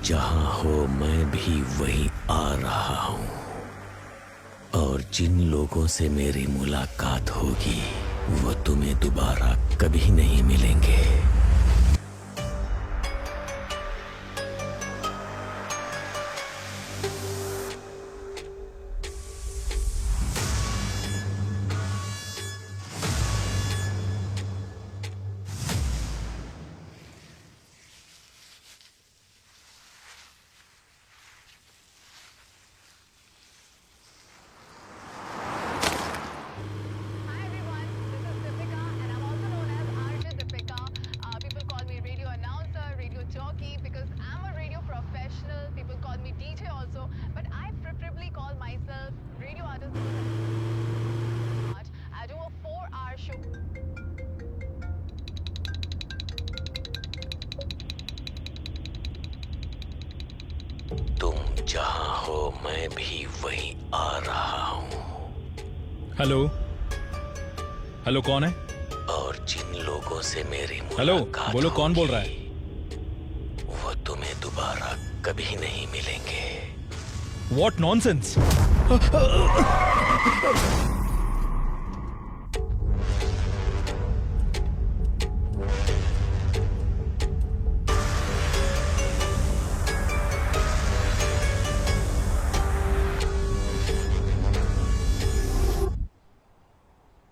जहां हो मैं भी वहीं आ रहा हूं, और जिन लोगों से मेरी मुलाकात होगी वो तुम्हें दोबारा कभी नहीं मिलेंगे। तुम जहां हो मैं भी वहीं आ रहा हूं। हेलो हेलो, कौन है? और जिन लोगों से मेरी हेलो, मुलाकात बोलो कौन बोल रहा है? वो तुम्हें दोबारा कभी नहीं मिलेंगे। What nonsense!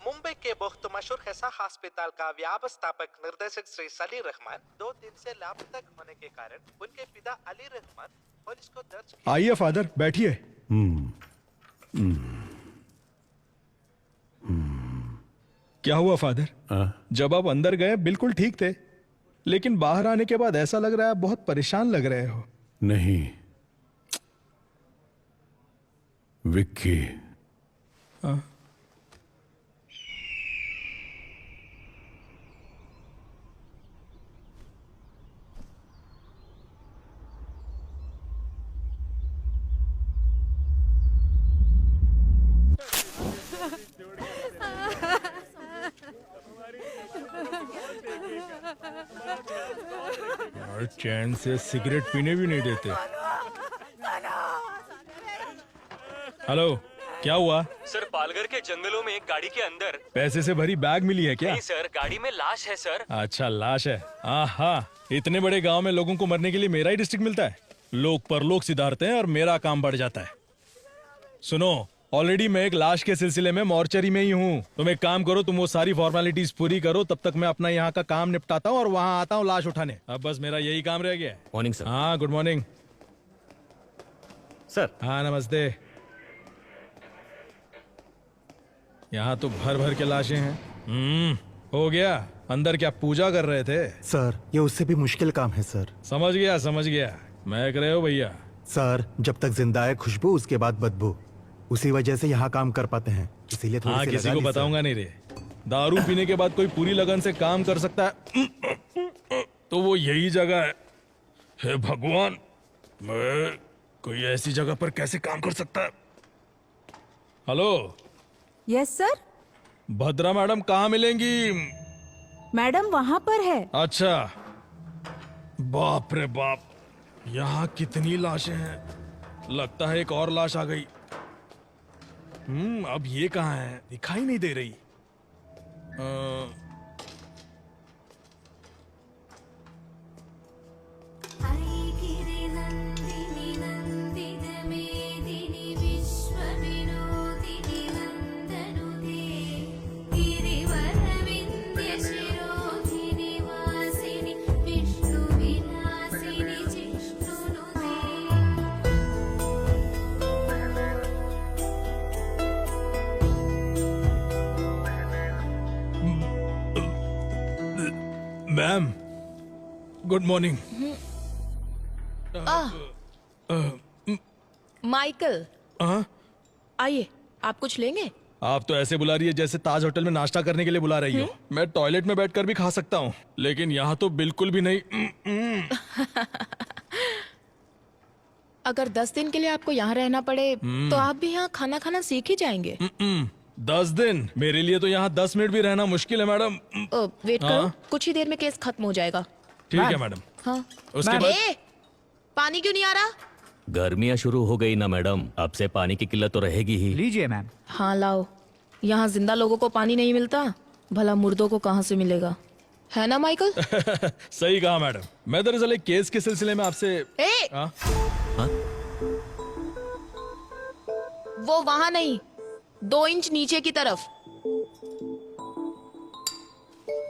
मुंबई के बहुत मशहूर हैसा अस्पताल का व्यवस्थापक निर्देशक श्री सली रहमान 2 दिन से लापता होने के कारण उनके पिता अली रहमान पुलिस को दर्ज किया। आइए फादर, बैठिए। क्या हुआ फादर? जब आप अंदर गए बिल्कुल ठीक थे, लेकिन बाहर आने के बाद ऐसा लग रहा है बहुत परेशान लग रहे हो। नहीं विक्की, और चैन से सिगरेट पीने भी नहीं देते। हेलो, क्या हुआ? सर, पालघर के जंगलों में एक गाड़ी के अंदर पैसे से भरी बैग मिली है क्या? नहीं सर, गाड़ी में लाश है सर। अच्छा, लाश है। हाँ, इतने बड़े गांव में लोगों को मरने के लिए मेरा ही डिस्ट्रिक्ट मिलता है। लोग परलोक सिधारते हैं और मेरा काम बढ़ जाता है। सुनो, ऑलरेडी मैं एक लाश के सिलसिले में मॉर्चरी में ही हूँ। तुम एक काम करो, तुम वो सारी फॉर्मेलिटीज पूरी करो, तब तक मैं अपना यहाँ का काम निपटाता हूँ और वहाँ आता हूँ लाश उठाने। अब बस मेरा यही काम रह गया है। Morning sir. हाँ, गुड मॉर्निंग सर। हाँ, नमस्ते। यहाँ तो भर भर के लाशें हैं। हो गया। अंदर क्या पूजा कर रहे थे? सर, ये उससे भी मुश्किल काम है सर। समझ गया। महक रहे हो भैया? सर, जब तक जिंदा है खुशबू, उसके बाद बदबू। उसी वजह से यहाँ काम कर पाते हैं, इसीलिए थोड़ी सी किसी लगा को ली, बताऊंगा नहीं रे। दारू पीने के बाद कोई पूरी लगन से काम कर सकता है तो वो यही जगह है। हे भगवान, मैं कोई ऐसी जगह पर कैसे काम कर सकता है? Hello. Yes sir. Bhadra madam कहाँ मिलेंगी? मैडम वहाँ पर है। अच्छा, बाप रे बाप, यहाँ कितनी लाशें हैं। लगता है एक और लाश आ गई। अब ये कहाँ है? दिखाई नहीं दे रही। Ma'am, good morning. माइकल, आइए, आप कुछ लेंगे? आप तो ऐसे बुला रही है जैसे ताज होटल में नाश्ता करने के लिए बुला रही हो। मैं टॉयलेट में बैठकर भी खा सकता हूँ, लेकिन यहाँ तो बिल्कुल भी नहीं। अगर 10 दिन के लिए आपको यहाँ रहना पड़े तो आप भी यहाँ खाना खाना सीख ही जाएंगे। 10 दिन? मेरे लिए तो यहाँ 10 मिनट भी रहना मुश्किल है मैडम। वेट करो, कुछ ही देर में केस खत्म हो जाएगा। ठीक है मैडम। हाँ। उसके बाद पानी क्यों नहीं आ रहा? गर्मियां शुरू हो गई ना मैडम, अब से पानी की किल्लत तो रहेगी ही। लीजिए मैम। हाँ लाओ। यहाँ जिंदा लोगों को पानी नहीं मिलता, भला मुर्दों को कहाँ से मिलेगा, है ना माइकल? सही कहा मैडम। मैं दरअसल एक केस के सिलसिले में आपसे ए! हाँ? वो वहां नहीं, 2 इंच नीचे की तरफ।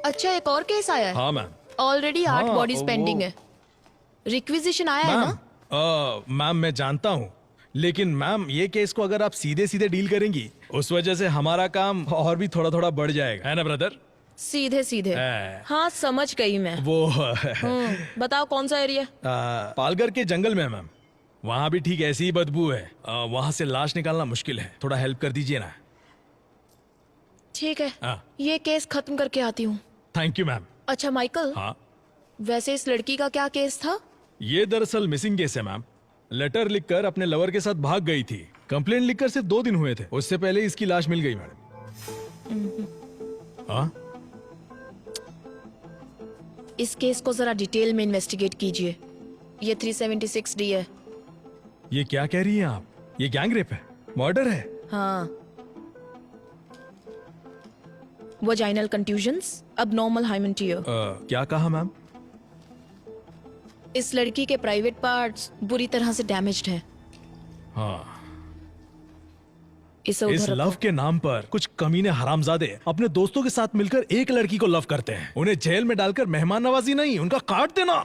अच्छा, एक और केस आया है। हाँ मैम। ऑलरेडी 8 हाँ, बॉडीज वो- पेंडिंग है। रिक्विजिशन आया है ना? मैम मैं जानता हूँ, लेकिन मैम ये केस को अगर आप सीधे सीधे डील करेंगी, उस वजह से हमारा काम और भी थोड़ा थोड़ा बढ़ जाएगा, है ना ब्रदर? सीधे सीधे। हाँ समझ गई मैं। वो बताओ कौन सा एरिया? पालघर के जंगल में है मैम। वहाँ भी ठीक ऐसी ही बदबू है। वहाँ से लाश निकालना मुश्किल है, थोड़ा हेल्प कर दीजिए ना। ठीक है, हाँ। ये केस खत्म करके आती हूँ। Thank you ma'am. अच्छा माइकल, हाँ, वैसे इस लड़की का क्या केस था? ये दरअसल मिसिंग केस है मैम। लेटर लिखकर अपने लवर के साथ भाग गई थी। कंप्लेंट लिखकर सिर्फ 2 दिन हुए थे, उससे पहले इसकी लाश मिल गई मैडम। हाँ, इस केस को जरा डिटेल में इन्वेस्टिगेट कीजिए। ये 376 डी है। ये क्या कह रही हैं आप? ये गैंग रेप है, मर्डर है। हाँ, वजाइनल कंट्यूजन्स, अबनॉर्मल हाइमेंटियो। क्या कहा मैम? इस लड़की के प्राइवेट पार्ट्स बुरी तरह से डैमेज्ड हैं। हाँ, इसे इस उधर लव रखो। के नाम पर कुछ कमीने हरामजादे अपने दोस्तों के साथ मिलकर एक लड़की को लव करते हैं। उन्हें जेल में डालकर मेहमान नवाजी नहीं, उनका काट देना।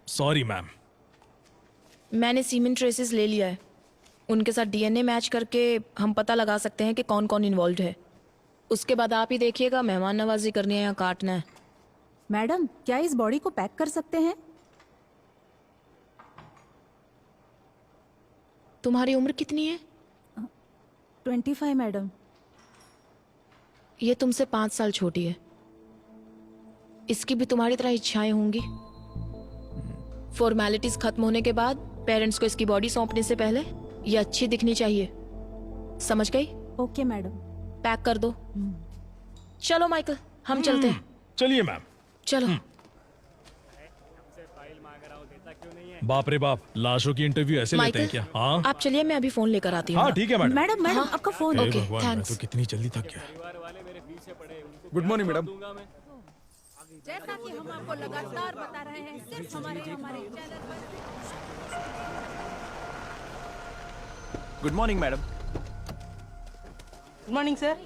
Sorry ma'am. मैंने सीमेन ट्रेसेस ले लिया है। उनके साथ डीएनए मैच करके हम पता लगा सकते हैं कि कौन कौन इन्वॉल्व है। उसके बाद आप ही देखिएगा मेहमान नवाजी करनी है या काटना है। मैडम, क्या इस बॉडी को पैक कर सकते हैं? तुम्हारी उम्र कितनी है? 25 मैडम। ये तुमसे 5 साल छोटी है। इसकी भी तुम्हारी तरह इच्छाएं होंगी। फॉर्मेलिटीज खत्म होने के बाद पेरेंट्स को इसकी बॉडी सौंपने से पहले ये अच्छी दिखनी चाहिए। समझ गई? Okay madam. पैक कर दो। चलो माइकल, हम चलते हैं। चलिए मैम। चलो। बाप रे बाप, लाशों की इंटरव्यू ऐसे लेते हैं माइकल, क्या? हाँ आप चलिए, मैं अभी फोन लेकर आती हूँ। हाँ ठीक है मैडम। मैडम मैडम, हाँ? आपका फोन। हे ओके, भगवान, मैं थैंक्स। तो कितनी जल्दी थक गया। Good morning madam. जैसा कि हम आपको लगातार बता रहे हैं, सिर्फ हमारे चैनल पर। Good morning madam. Good morning sir.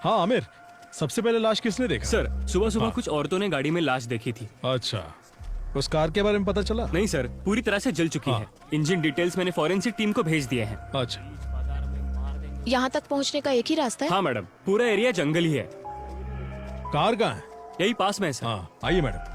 हाँ आमिर, सबसे पहले लाश किसने देखा? सर, सुबह सुबह कुछ औरतों ने गाड़ी में लाश देखी थी। अच्छा, उस कार के बारे में पता चला? नहीं सर, पूरी तरह से जल चुकी है। इंजन डिटेल्स मैंने फॉरेंसिक टीम को भेज दिए हैं। अच्छा, यहाँ तक पहुँचने का एक ही रास्ता है। हाँ मैडम, पूरा एरिया जंगल ही है। कार कहाँ है? यही पास में है सर। हाँ आइए मैडम।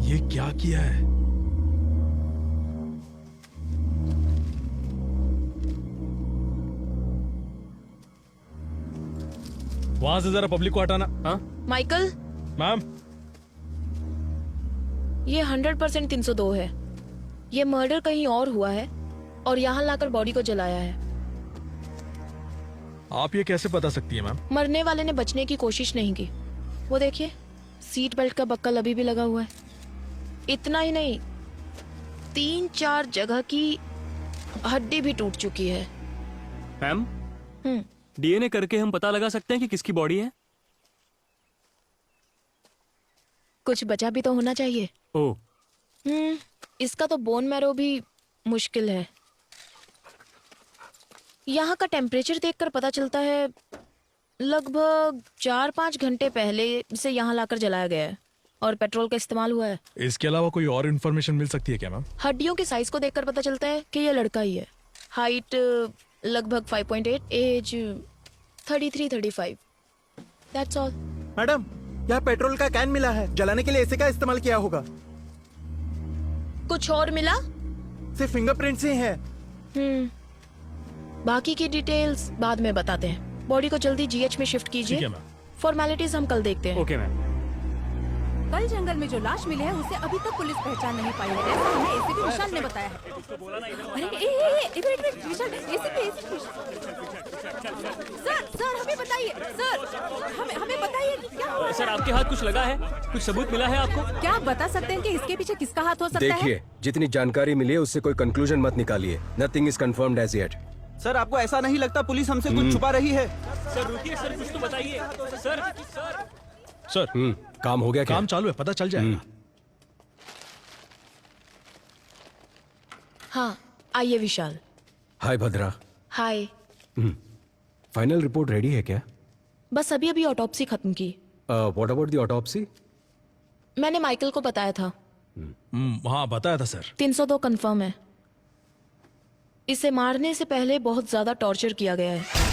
ये क्या किया है? वहां से जरा पब्लिक को हटाना। हाँ माइकल, मैम, ये 100% 302 है। ये मर्डर कहीं और हुआ है और यहाँ लाकर बॉडी को जलाया है। आप ये कैसे बता सकती है मैम? मरने वाले ने बचने की कोशिश नहीं की। वो देखिए, सीट बेल्ट का बक्कल अभी भी लगा हुआ है। इतना ही नहीं, 3-4 जगह की हड्डी भी टूट चुकी है। मैम, हम्म, डीएनए करके हम पता लगा सकते हैं कि किसकी बॉडी है? कुछ बचा भी तो होना चाहिए। ओह, इसका तो बोन मैरो भी मुश्किल है। यहाँ का टेम्परेचर देखकर पता चलता है लगभग 4-5 घंटे पहले इसे यहाँ लाकर जलाया गया है और पेट्रोल का इस्तेमाल हुआ है। इसके अलावा कोई और इन्फॉर्मेशन मिल सकती है क्या मैम? हड्डियों के साइज को देखकर पता चलता है कि ये लड़का ही है। हाइट लगभग 5.8, एज 33-35। That's all. मैडम, यहाँ पेट्रोल का कैन मिला है, जलाने के लिए इसी का इस्तेमाल किया होगा। कुछ और मिला? सिर्फ फिंगरप्रिंट्स ही हैं। बाकी की डिटेल्स बाद में बताते हैं। बॉडी को जल्दी जीएच में शिफ्ट ठीक कीजिए। है मैम। फॉर्मेलिटीज हम कल देखते हैं। Okay ma'am. कल जंगल में जो लाश मिली है उसे अभी तक पुलिस पहचान नहीं पाई है, ऐसा हमें एसीपी विशाल ने बताया है। अरे इधर विशाल, एसीपी सर हमें बताइए, सर हमें बताइए क्या हुआ? सर आपके हाथ कुछ लगा है? कुछ सबूत मिला है आपको? क्या आप बता सकते हैं कि इसके पीछे किसका हाथ हो सकता है? देखिए, जितनी जानकारी मिली है उससे कोई कंक्लूजन मत निकालिए। Nothing is confirmed as yet. Sir आपको ऐसा नहीं लगता पुलिस हमसे कुछ छुपा रही है? सर रुकिए सर, कुछ तो बताइए। सर सर काम हो गया क्या? काम चालू है, पता चल जाएगा। हाँ, आइए विशाल। हाय भद्रा। हाय। फाइनल रिपोर्ट रेडी है क्या? बस अभी ऑटोप्सी खत्म की। What about the autopsy? मैंने माइकल को बताया था। हाँ बताया था सर। 302 कंफर्म है। इसे मारने से पहले बहुत ज्यादा टॉर्चर किया गया है।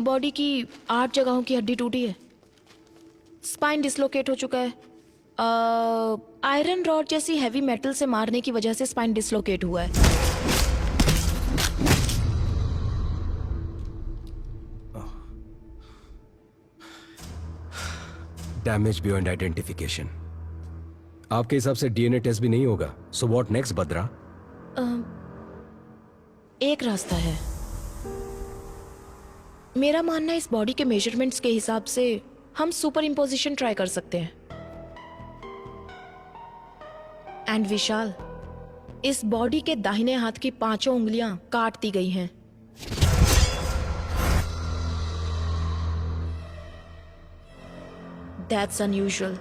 बॉडी की 8 जगहों की हड्डी टूटी है। स्पाइन डिसलोकेट हो चुका है। आयरन रॉड जैसी हैवी मेटल से मारने की वजह से स्पाइन डिसलोकेट हुआ है। Damage beyond identification. आपके हिसाब से डीएनए टेस्ट भी नहीं होगा। सो व्हाट नेक्स्ट भद्रा? एक रास्ता है। मेरा मानना है इस बॉडी के मेजरमेंट्स के हिसाब से हम सुपर इम्पोजिशन ट्राई कर सकते हैं। एंड विशाल, इस बॉडी के दाहिने हाथ की 5 उंगलियां काट दी गई हैं। That's unusual.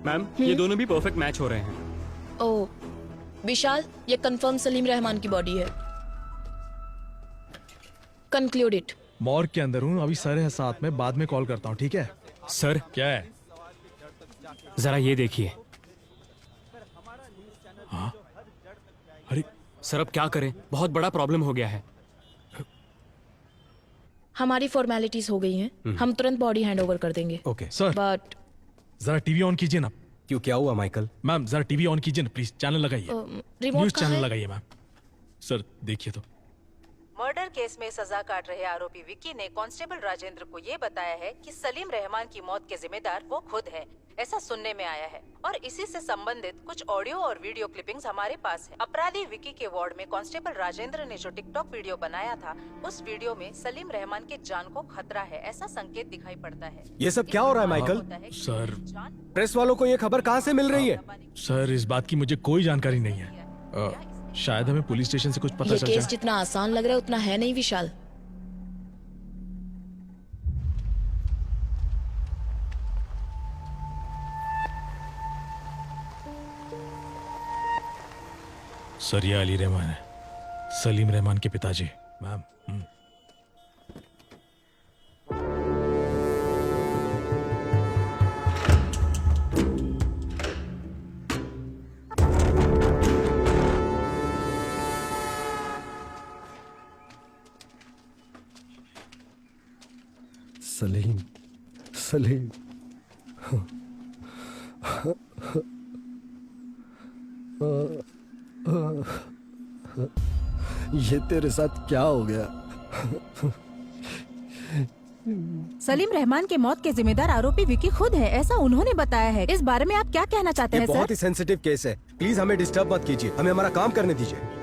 मैम ये दोनों भी परफेक्ट मैच हो रहे हैं। ओ विशाल, ये कंफर्म सलीम रहमान की बॉडी है। Conclude it. मॉर्ग के अंदर हूँ, अभी सर है साथ में, बाद में कॉल करता हूँ, ठीक है? सर क्या है? जरा ये देखिए। हाँ? अरे सर अब क्या करें, बहुत बड़ा प्रॉब्लम हो गया है। हमारी फॉर्मेलिटीज हो गई हैं। हम तुरंत बॉडी हैंड ओवर कर देंगे। ओके सर, बट जरा टीवी ऑन कीजिए ना। क्यों, क्या हुआ माइकल? मैम जरा टीवी ऑन कीजिए ना प्लीज, चैनल लगाइए। रिमोट न्यूज कहाँ चैनल है? लगाइए मैम। सर देखिए तो। मर्डर केस में सजा काट रहे आरोपी विक्की ने कांस्टेबल राजेंद्र को ये बताया है कि सलीम रहमान की मौत के जिम्मेदार वो खुद है, ऐसा सुनने में आया है। और इसी से संबंधित कुछ ऑडियो और वीडियो क्लिपिंग्स हमारे पास है। अपराधी विक्की के वार्ड में कांस्टेबल राजेंद्र ने जो टिकटॉक वीडियो बनाया था, उस वीडियो में सलीम रहमान के जान को खतरा है, ऐसा संकेत दिखाई पड़ता है। ये सब क्या हो रहा है माइकल? सर प्रेस वालों को ये खबर कहाँ से मिल रही है? सर इस बात की मुझे कोई जानकारी नहीं है। शायद हमें पुलिस स्टेशन से कुछ पता ये चल केस जाए। जितना आसान लग रहा है उतना है नहीं विशाल। सर ये अली रहमान है, सलीम रहमान के पिताजी। मैम सलीम, ये तेरे साथ क्या हो गया? सलीम रहमान के मौत के जिम्मेदार आरोपी विकी खुद है, ऐसा उन्होंने बताया है। इस बारे में आप क्या कहना चाहते ये हैं बहुत सर? ही सेंसिटिव केस है, प्लीज हमें डिस्टर्ब मत कीजिए, हमें हमारा काम करने दीजिए।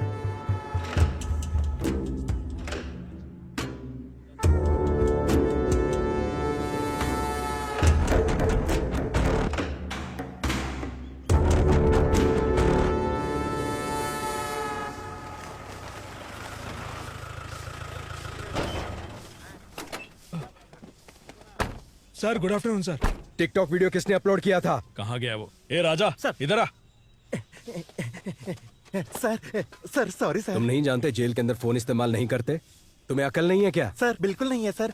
Sir good afternoon sir. TikTok video किसने अपलोड किया था? कहाँ गया वो? ए राजा सर, इधर आ। Sir sorry sir. तुम नहीं जानते जेल के अंदर फोन इस्तेमाल नहीं करते? तुम्हें अकल नहीं है क्या? सर बिल्कुल नहीं है sir.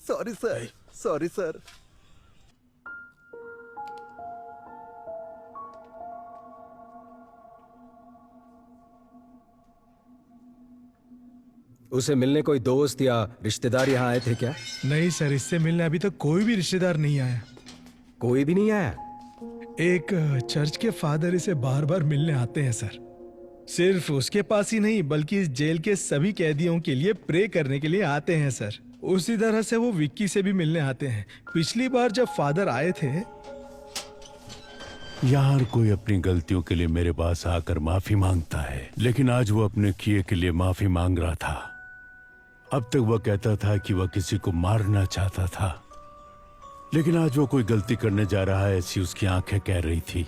Sorry sir, sorry sir. उसे मिलने कोई दोस्त या रिश्तेदार यहाँ आए थे क्या? नहीं सर, इससे मिलने अभी तक कोई भी रिश्तेदार नहीं आया। कोई भी नहीं आया? एक चर्च के फादर इसे बार बार मिलने आते हैं सर। सिर्फ उसके पास ही नहीं बल्कि इस जेल के सभी कैदियों के लिए प्रे करने के लिए आते हैं सर। उसी तरह से वो विक्की से भी मिलने आते हैं। पिछली बार जब फादर आए थे, यहाँ हर कोई अपनी गलतियों के लिए मेरे पास आकर माफी मांगता है, लेकिन आज वो अपने किए के लिए माफी मांग रहा था। अब तक वह कहता था कि वह किसी को मारना चाहता था, लेकिन आज वो कोई गलती करने जा रहा है ऐसी उसकी आंखें कह रही थी।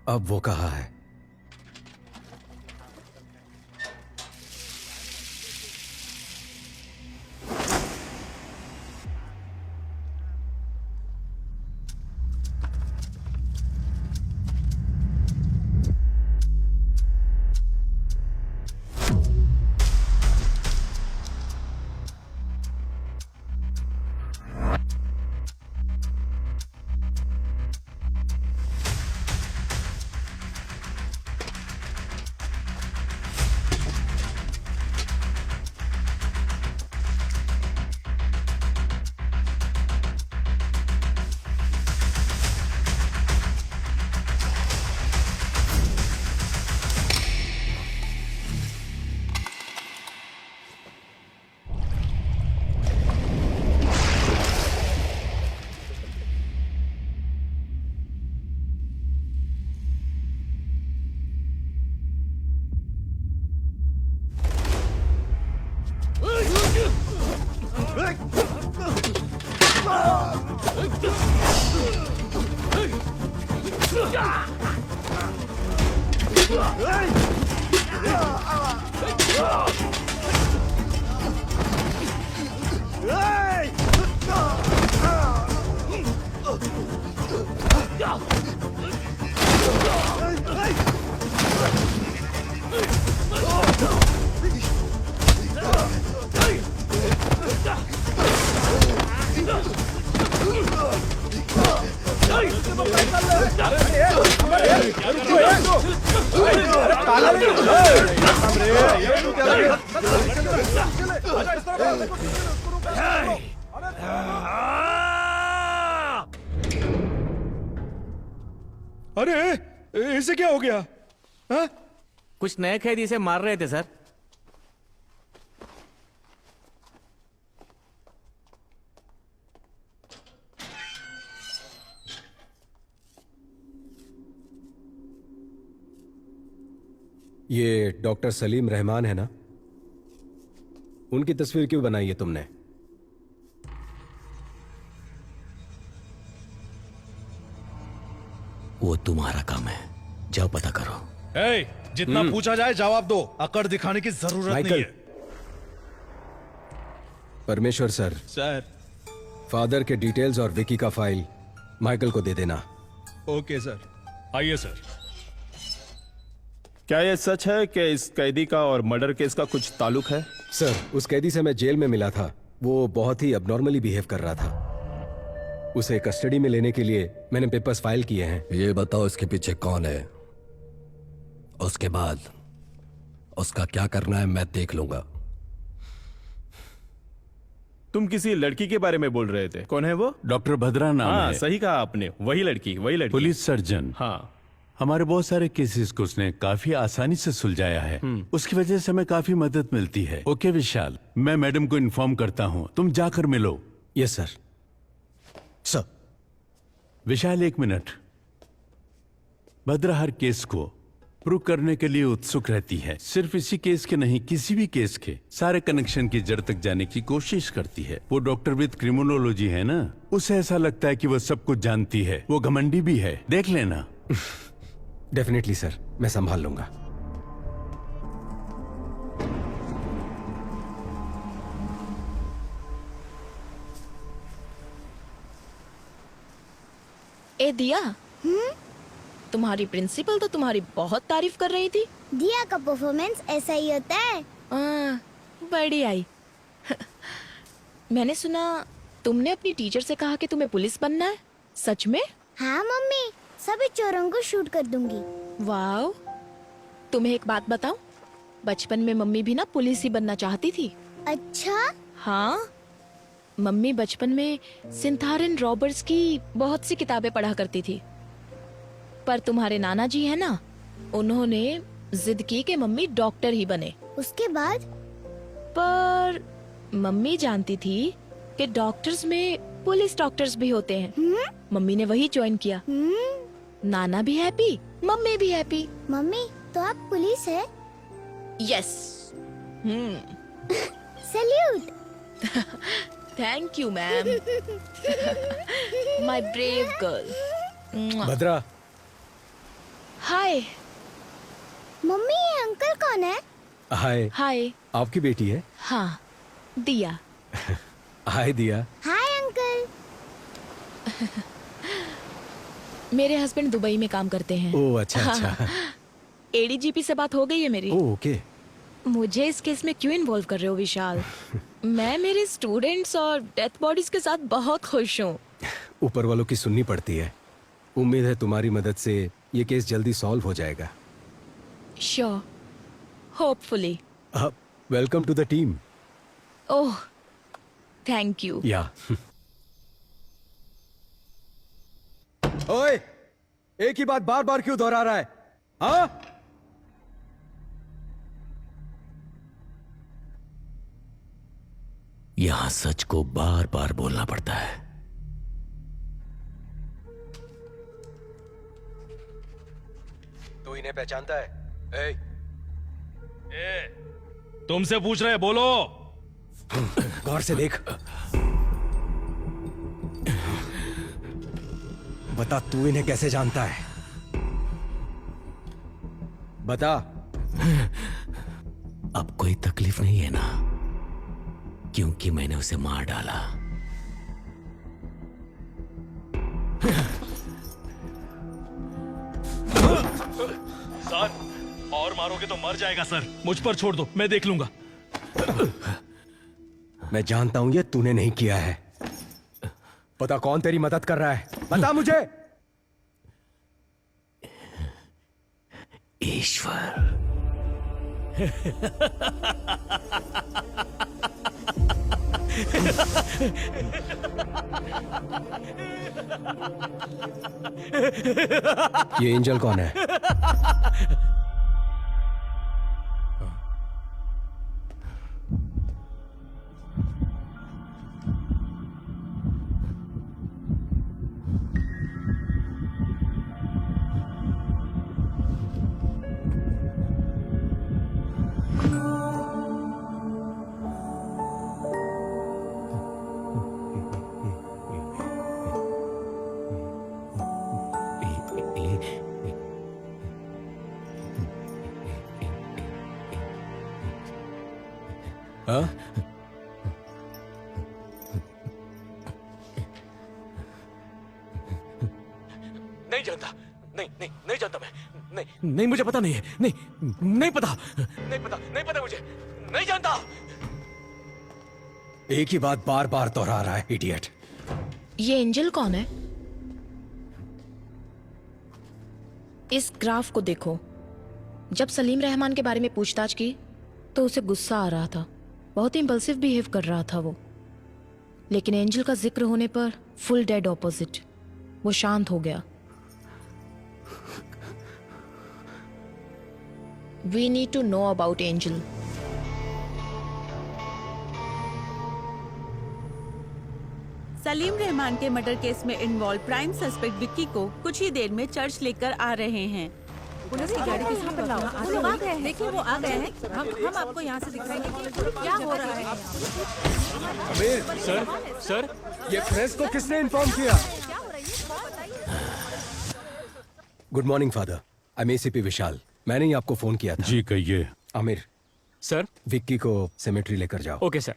अब वो कहाँ है? अरे इसे क्या हो गया? हा? कुछ नए कैदी इसे मार रहे थे सर। ये डॉक्टर सलीम रहमान है ना? उनकी तस्वीर क्यों बनाई है तुमने? वो तुम्हारा काम है, जाओ पता करो। ए, जितना पूछा जाए जवाब दो, अकड़ दिखाने की जरूरत नहीं माइकल। है। परमेश्वर सर, सर। फादर के डिटेल्स और विकी का फाइल माइकल को दे देना। Okay sir. आइए सर। क्या यह सच है कि इस कैदी का और मर्डर केस का कुछ ताल्लुक है? सर, उस कैदी से मैं जेल में मिला था। वो बहुत ही अबनॉर्मली बिहेव कर रहा था। उसे कस्टडी में लेने के लिए मैंने पेपर्स फाइल किए हैं। ये बताओ इसके पीछे कौन है उसके बाद उसका क्या करना है मैं देख लूंगा। तुम किसी लड़की के बारे में बोल रहे थे, कौन है वो? डॉक्टर भद्रा नाम हाँ है। सही कहा आपने, वही लड़की पुलिस सर्जन। हाँ। हमारे बहुत सारे केसेस को उसने काफी आसानी से सुलझाया है। उसकी वजह से हमें काफी मदद मिलती है। ओके विशाल, मैं मैडम को इन्फॉर्म करता हूँ, तुम जाकर मिलो। Yes sir. सर। विशाल एक मिनट। भद्रा हर केस को प्रूव करने के लिए उत्सुक रहती है। सिर्फ इसी केस के नहीं, किसी भी केस के सारे कनेक्शन की जड़ तक जाने की कोशिश करती है। वो डॉक्टर विद क्रिमिनोलॉजी है ना, उसे ऐसा लगता है कि वो सब कुछ जानती है। वो घमंडी भी है, देख लेना। डेफिनेटली सर, मैं संभाल लूंगा। ए दिया, तुम्हारी प्रिंसिपल तो तुम्हारी बहुत तारीफ कर रही थी। दिया का परफॉर्मेंस ऐसा ही होता है। बड़ी आई। मैंने सुना तुमने अपनी टीचर से कहा कि तुम्हें पुलिस बनना है, सच में? हाँ मम्मी, सभी चोरों को शूट कर दूंगी। वाओ, तुम्हें एक बात बताऊं, बचपन में मम्मी भी ना पुलिस ही बनना चाहती थी। अच्छा? हाँ, मम्मी बचपन में सिंथारन रॉबर्ट्स की बहुत सी किताबें पढ़ा करती थी। पर तुम्हारे नाना जी है ना, उन्होंने जिद की कि मम्मी डॉक्टर ही बने। उसके बाद? पर मम्मी जानती थी कि डॉक्टर्स में पुलिस डॉक्टर्स भी होते हैं। मम्मी ने वही ज्वाइन किया। नाना भी हैप्पी, मम्मी भी हैप्पी। मम्मी, तो आप पुलिस है? Yes. Salute. Thank you ma'am. My brave girl. Bhadra. Hi. Mummy, ये अंकल कौन है? हाय। हाय। आपकी बेटी है? हाँ, दिया। हाय दिया। Hi uncle. मेरे हस्बैंड दुबई में काम करते हैं। ओह अच्छा अच्छा। एडीजीपी से बात हो गई है मेरी। Oh okay. मुझे इस केस में क्यों इन्वॉल्व कर रहे हो विशाल? मैं मेरे स्टूडेंट्स और डेथ बॉडीज के साथ बहुत खुश हूँ। ऊपर वालों की सुननी पड़ती है। उम्मीद है तुम्हारी मदद से ये केस जल्दी सॉल्व हो जाएगा। Sure, hopefully. Welcome to the team. Oh, thank you. Yeah. ओए, एक ही बात बार बार क्यों दोहरा रहा है? हाँ? यहां सच को बार बार बोलना पड़ता है। तू इन्हें पहचानता है? तुमसे पूछ रहे, बोलो। गौर से देख। बता, तू इन्हें कैसे जानता है? बता। अब कोई तकलीफ नहीं है ना, क्योंकि मैंने उसे मार डाला। सर, और मारोगे तो मर जाएगा सर। मुझ पर छोड़ दो, मैं देख लूंगा। मैं जानता हूं ये तूने नहीं किया है। पता कौन तेरी मदद कर रहा है? बता मुझे। ईश्वर। ये एंजल कौन है? हाँ? नहीं जानता, नहीं जानता मैं। नहीं मुझे पता नहीं है। नहीं पता मुझे। नहीं जानता। एक ही बात बार बार दोहरा रहा है, इडियट। ये एंजल कौन है? इस ग्राफ को देखो। जब सलीम रहमान के बारे में पूछताछ की तो उसे गुस्सा आ रहा था, बहुत ही इम्पल्सिव बिहेव कर रहा था वो। लेकिन एंजल का जिक्र होने पर फुल डेड ऑपोजिट, वो शांत हो गया। We need to know about Angel. Salim Rahman के मर्डर केस में इन्वॉल्व प्राइम सस्पेक्ट विक्की को कुछ ही देर में चर्च लेकर आ रहे हैं। पुलिस की गाड़ी किस पर लाओ? वो लोग आ गए हैं। देखिए वो आ गए हैं। हम आपको यहाँ से दिखाएंगे कि क्या हो रहा है। आमिर, सर ये प्रेस को किसने इन्फॉर्म किया? Good morning father, I am ACP Vishal. मैंने ही आपको फोन किया था। जी कहिए। आमिर, सर। विक्की को सेमेट्री लेकर जाओ। Okay sir.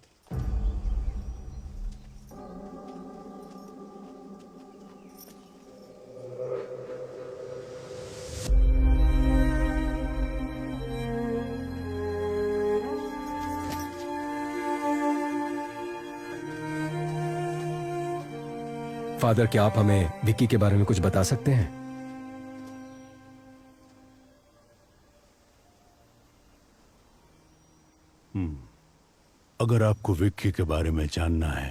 फादर, क्या आप हमें विक्की के बारे में कुछ बता सकते हैं? अगर आपको विक्की के बारे में जानना है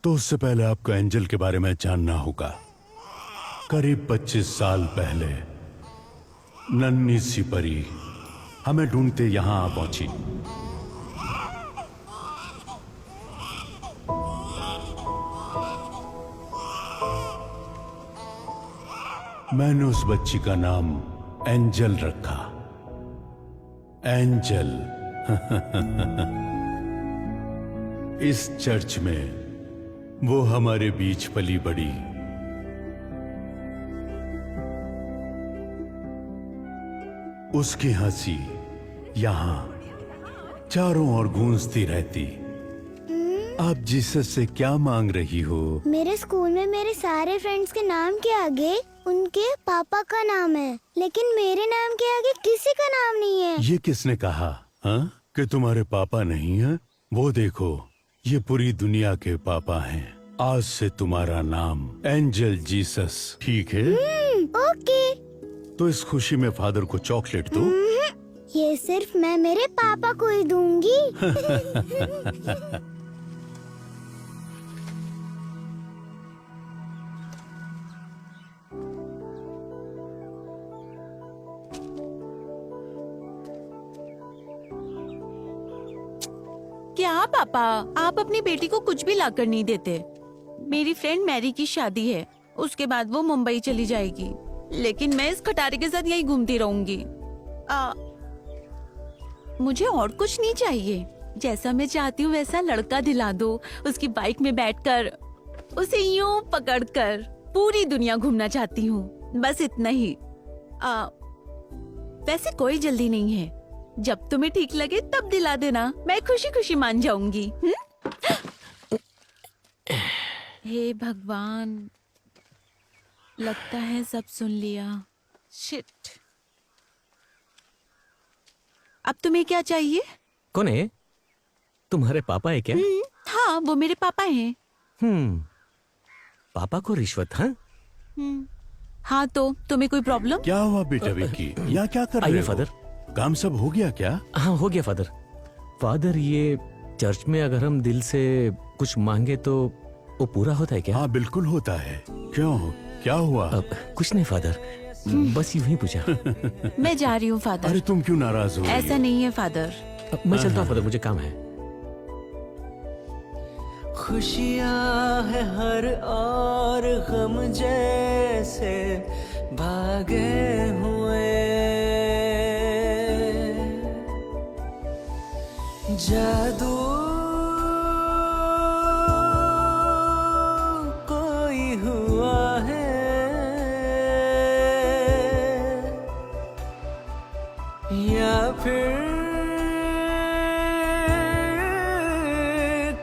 तो उससे पहले आपको एंजल के बारे में जानना होगा। करीब 25 साल पहले नन्ही सी परी हमें ढूंढते यहां आ पहुंची। मैंने उस बच्ची का नाम एंजल रखा। एंजल। इस चर्च में वो हमारे बीच पली बड़ी। उसकी हंसी यहां चारों ओर गूंजती रहती। आप जीसस से क्या मांग रही हो? मेरे स्कूल में मेरे सारे फ्रेंड्स के नाम के आगे उनके पापा का नाम है, लेकिन मेरे नाम के आगे किसी का नाम नहीं है। ये किसने कहा कि तुम्हारे पापा नहीं हैं? वो देखो, ये पूरी दुनिया के पापा हैं। आज से तुम्हारा नाम एंजल जीसस, ठीक है? ओके। तो इस खुशी में फादर को चॉकलेट दो। ये सिर्फ मैं मेरे पापा को ही दूंगी। क्या पापा, आप अपनी बेटी को कुछ भी लाकर नहीं देते। मेरी फ्रेंड मैरी की शादी है, उसके बाद वो मुंबई चली जाएगी, लेकिन मैं इस खटारे के साथ यही घूमती रहूंगी। मुझे और कुछ नहीं चाहिए। जैसा मैं चाहती हूँ वैसा लड़का दिला दो। उसकी बाइक में बैठकर उसे यूं पकड़कर पूरी दुनिया घूमना चाहती हूँ, बस इतना ही। वैसे कोई जल्दी नहीं है, जब तुम्हें ठीक लगे तब दिला देना, मैं खुशी खुशी मान जाऊंगी। हे भगवान, लगता है सब सुन लिया। शिट। अब तुम्हें क्या चाहिए? कौन है? तुम्हारे पापा है क्या? हाँ, वो मेरे पापा हैं। पापा को रिश्वत? हाँ, तो तुम्हें कोई प्रॉब्लम? क्या हुआ बेटा विक्की? यहाँ क्या कर रहे हो? फादर, काम सब हो गया क्या? हाँ हो गया फादर। फादर, ये चर्च में अगर हम दिल से कुछ मांगे तो वो पूरा होता है क्या? हाँ बिल्कुल होता है। क्यों, क्या हुआ? कुछ नहीं फादर, बस यूं ही पूछा। मैं जा रही हूँ फादर। अरे तुम क्यों नाराज हो रही हो? ऐसा नहीं है फादर। मैं चलता हूँ फादर, मुझे काम है। खुशियाँ है हर और गम जैसे भागे हुए, जादू कोई हुआ है, या फिर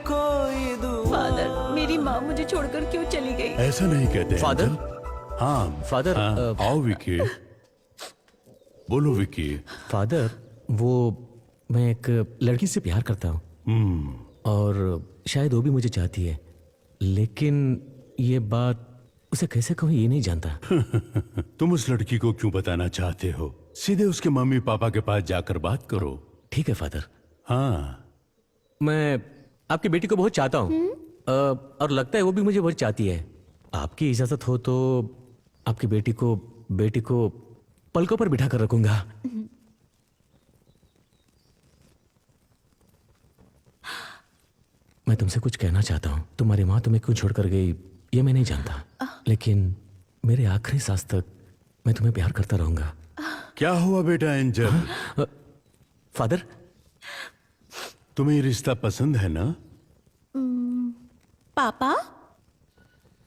कोई दुआ। फादर, मेरी माँ मुझे छोड़कर क्यों चली गई? ऐसा नहीं कहते फादर। एंजल। हाँ फादर, आओ विक्की, बोलो विक्की। फादर, वो मैं एक लड़की से प्यार करता हूँ और शायद वो भी मुझे चाहती है, लेकिन ये बात उसे कैसे कहूँ ये नहीं जानता। तुम उस लड़की को क्यों बताना चाहते हो? सीधे उसके मम्मी पापा के पास जाकर बात करो। ठीक है फादर। हाँ, मैं आपकी बेटी को बहुत चाहता हूँ और लगता है वो भी मुझे बहुत चाहती है। आपकी इजाजत हो तो आपकी बेटी को पलकों पर बिठा कर रखूंगा। मैं तुमसे कुछ कहना चाहता हूँ। तुम्हारी माँ तुम्हें क्यों छोड़कर गई ये मैं नहीं जानता, लेकिन मेरे आखिरी सांस तक मैं तुम्हें प्यार करता रहूंगा। क्या हुआ बेटा एंजल? फादर, तुम्हें ये रिश्ता पसंद है ना? पापा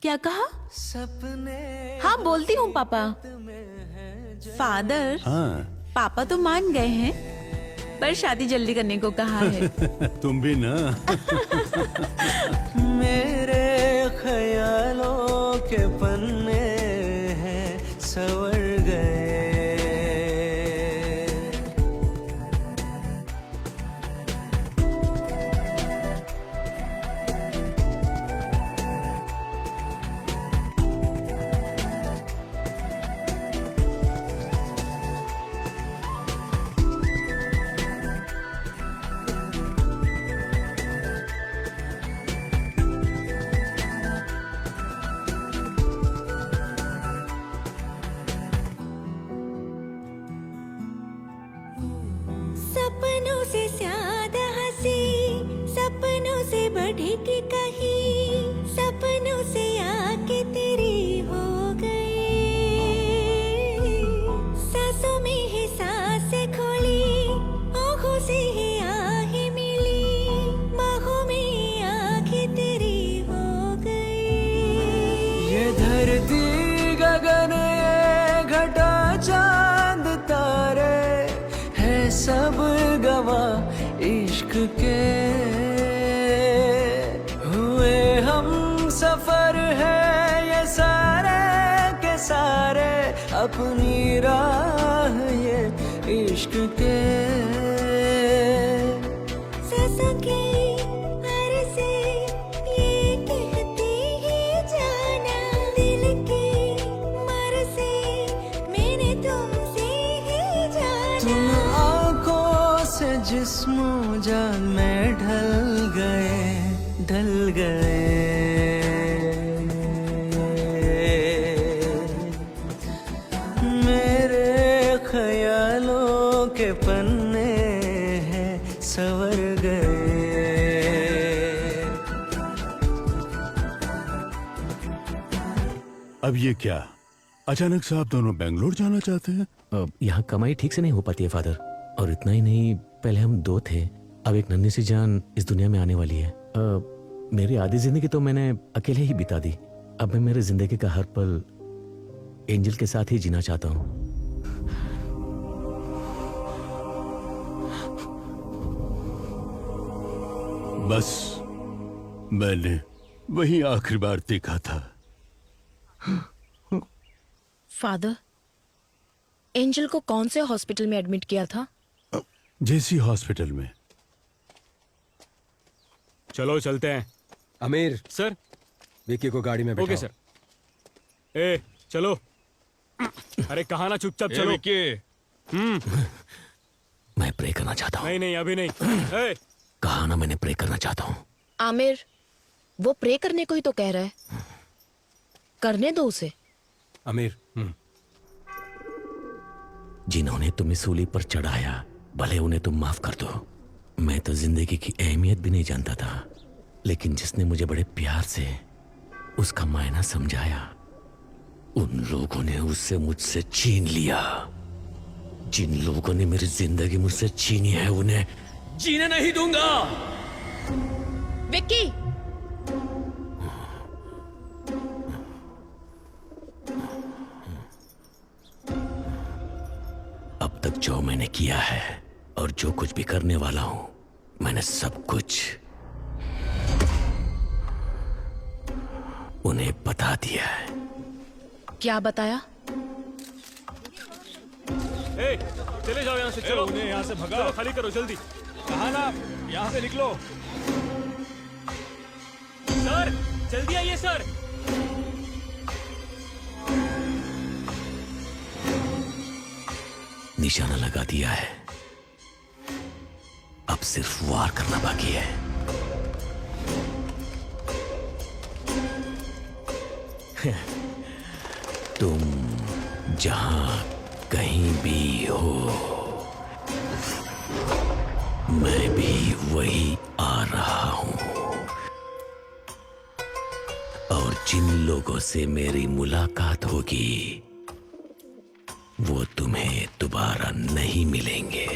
क्या कहा? सपने हाँ बोलती हूँ पापा। फादर, हाँ। पापा तो मान गए हैं पर शादी जल्दी करने को कहा है। तुम भी ना। मेरे ख्यालों के पन्ने हैं सवर गए। सपनों से ज्यादा हंसी, सपनों से बढ़ी के कहीं, सपनों से आके तेरी हो गई। सांसों में ही सांसें खोली, आँखों से ही आहें मिली, बाहों में आँखें तेरी हो गई। ये धरती गगन ये घटा चांद तारे है सब गवाह इश्क के। हुए हम सफर है ये सारे के सारे अपनी राह ये इश्क के। सांसों की हर से ये कहती ही जाना, दिल की मर से मैंने तुमसे ही जाना। तुम आंखों से जिस्मो जान में ढल गए। मेरे ख्यालों के पन्ने हैं सवर गए। अब ये क्या? अचानक से आप दोनों बेंगलोर जाना चाहते हैं? यहाँ कमाई ठीक से नहीं हो पाती है फादर, और इतना ही नहीं, पहले हम 2 थे, अब एक नन्ही सी जान इस दुनिया में आने वाली है। मेरी आधी जिंदगी तो मैंने अकेले ही बिता दी। अब मैं मेरी जिंदगी का हर पल एंजल के साथ ही जीना चाहता हूँ। बस मैंने वही आखिरी बार देखा था। फादर, एंजल को कौन से हॉस्पिटल में एडमिट किया था? जेसी हॉस्पिटल में। चलो चलते हैं। आमिर सर। विक्की को गाड़ी में बैठाओ। Okay sir. ए चलो। अरे कहा ना, चुपचाप चलो। विक्की। मैं प्रे करना चाहता हूँ। नहीं अभी नहीं। कहा ना मैंने प्रे करना चाहता हूँ। आमिर, वो प्रे करने को ही तो कह रहा है, करने दो उसे। आमिर, जिन्होंने तुम्हें सूली पर चढ़ाया, भले उन्हें तुम माफ कर दो। मैं तो जिंदगी की अहमियत भी नहीं जानता था, लेकिन जिसने मुझे बड़े प्यार से उसका मायना समझाया, उन लोगों ने उससे मुझसे छीन लिया। जिन लोगों ने मेरी जिंदगी मुझसे छीनी है, उन्हें जीने नहीं दूंगा। विक्की, अब तक जो मैंने किया है और जो कुछ भी करने वाला हूं, मैंने सब कुछ उन्हें बता दिया है। क्या बताया? ए, चले जाओ यहाँ से। चलो उन्हें यहाँ से भगाओ। चलो, खाली करो जल्दी। कहा ना, यहाँ से निकलो। सर जल्दी आइए सर। निशाना लगा दिया है, अब सिर्फ वार करना बाकी है। तुम जहां कहीं भी हो, मैं भी वही आ रहा हूं। और जिन लोगों से मेरी मुलाकात होगी वो तुम्हें दोबारा नहीं मिलेंगे।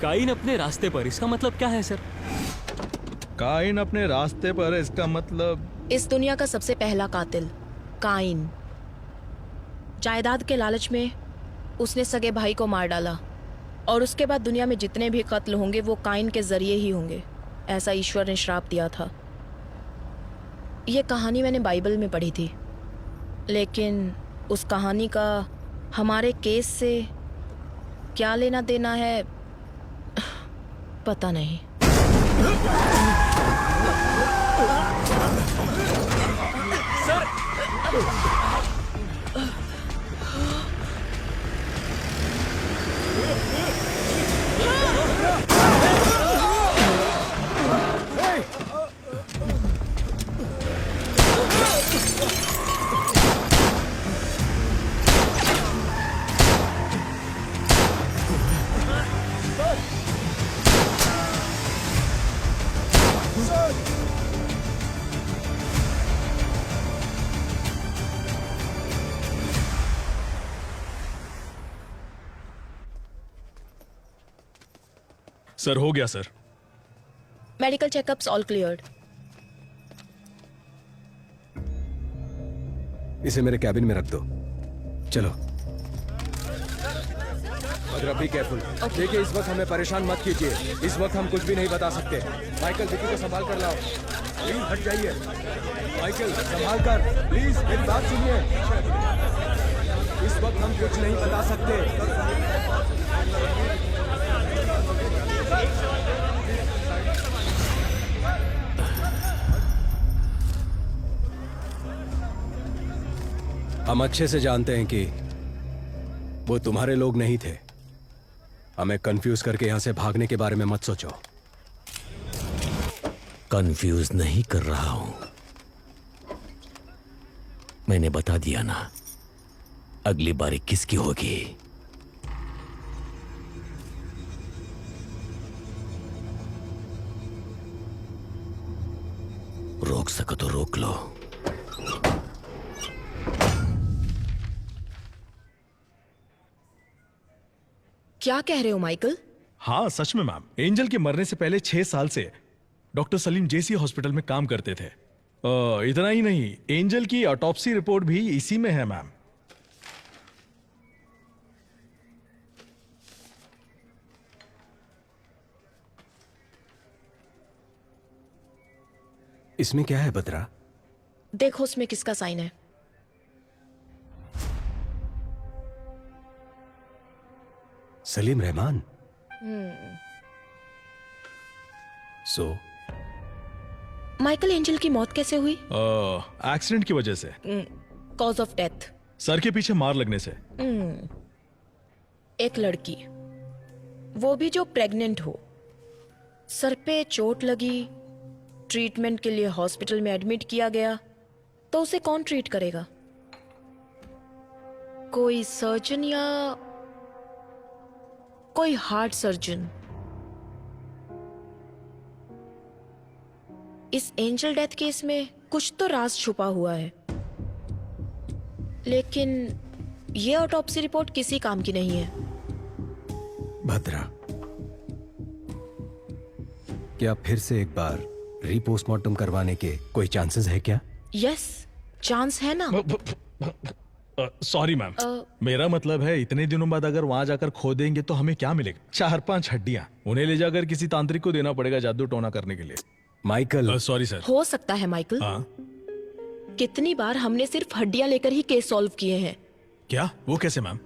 काइन अपने रास्ते पर, इसका मतलब क्या है सर? काइन अपने रास्ते पर है, इसका मतलब इस दुनिया का सबसे पहला कातिल काइन। जायदाद के लालच में उसने सगे भाई को मार डाला और उसके बाद दुनिया में जितने भी कत्ल होंगे वो काइन के जरिए ही होंगे, ऐसा ईश्वर ने श्राप दिया था। ये कहानी मैंने बाइबल में पढ़ी थी, लेकिन उस कहानी का हमारे केस से क्या लेना देना है पता नहीं। सर! सर हो गया sir. Medical checkups all cleared. इसे मेरे कैबिन में रख दो। चलो भद्रा, बी केयरफुल। देखिए इस वक्त हमें परेशान मत कीजिए, इस वक्त हम कुछ भी नहीं बता सकते। माइकल विकी को संभाल कर लाओ, प्लीज हट जाइए। माइकल संभाल कर, प्लीज मेरी बात सुनिए। इस वक्त हम कुछ नहीं बता सकते। हम अच्छे से जानते हैं कि वो तुम्हारे लोग नहीं थे। हमें कंफ्यूज करके यहां से भागने के बारे में मत सोचो। कंफ्यूज नहीं कर रहा हूं, मैंने बता दिया ना, अगली बारी किसकी होगी। रोक सको तो रोक लो। क्या कह रहे हो माइकल? हाँ सच में मैम, एंजल के मरने से पहले 6 साल से डॉक्टर सलीम जेसी हॉस्पिटल में काम करते थे। इतना ही नहीं, एंजल की ऑटोप्सी रिपोर्ट भी इसी में है मैम। इसमें क्या है बद्रा? देखो उसमें किसका साइन है। Salim Rahman. So Michael, angel की मौत कैसे हुई? एक्सीडेंट की वजह से। Cause of death? सर के पीछे मार लगने से। एक लड़की, वो भी जो प्रेग्नेंट हो, सर पे चोट लगी, ट्रीटमेंट के लिए हॉस्पिटल में एडमिट किया गया, तो उसे कौन ट्रीट करेगा? कोई सर्जन या कोई हार्ट सर्जन? इस एंजल डेथ केस में कुछ तो राज छुपा हुआ है, लेकिन ये ऑटोप्सी रिपोर्ट किसी काम की नहीं है। भद्रा, क्या फिर से एक बार रीपोस्टमार्टम करवाने के कोई चांसेस है क्या? यस, चांस है ना। सॉरी मैम, मेरा मतलब है इतने दिनों बाद अगर वहां जाकर खोदेंगे तो हमें क्या मिलेगा? 4-5 हड्डियां, उन्हें ले जाकर किसी तांत्रिक को देना पड़ेगा जादू टोना करने के लिए। Michael, sorry sir. हो सकता है माइकल। कितनी बार हमने सिर्फ हड्डियां लेकर ही केस सॉल्व किए हैं। क्या? वो कैसे मैम?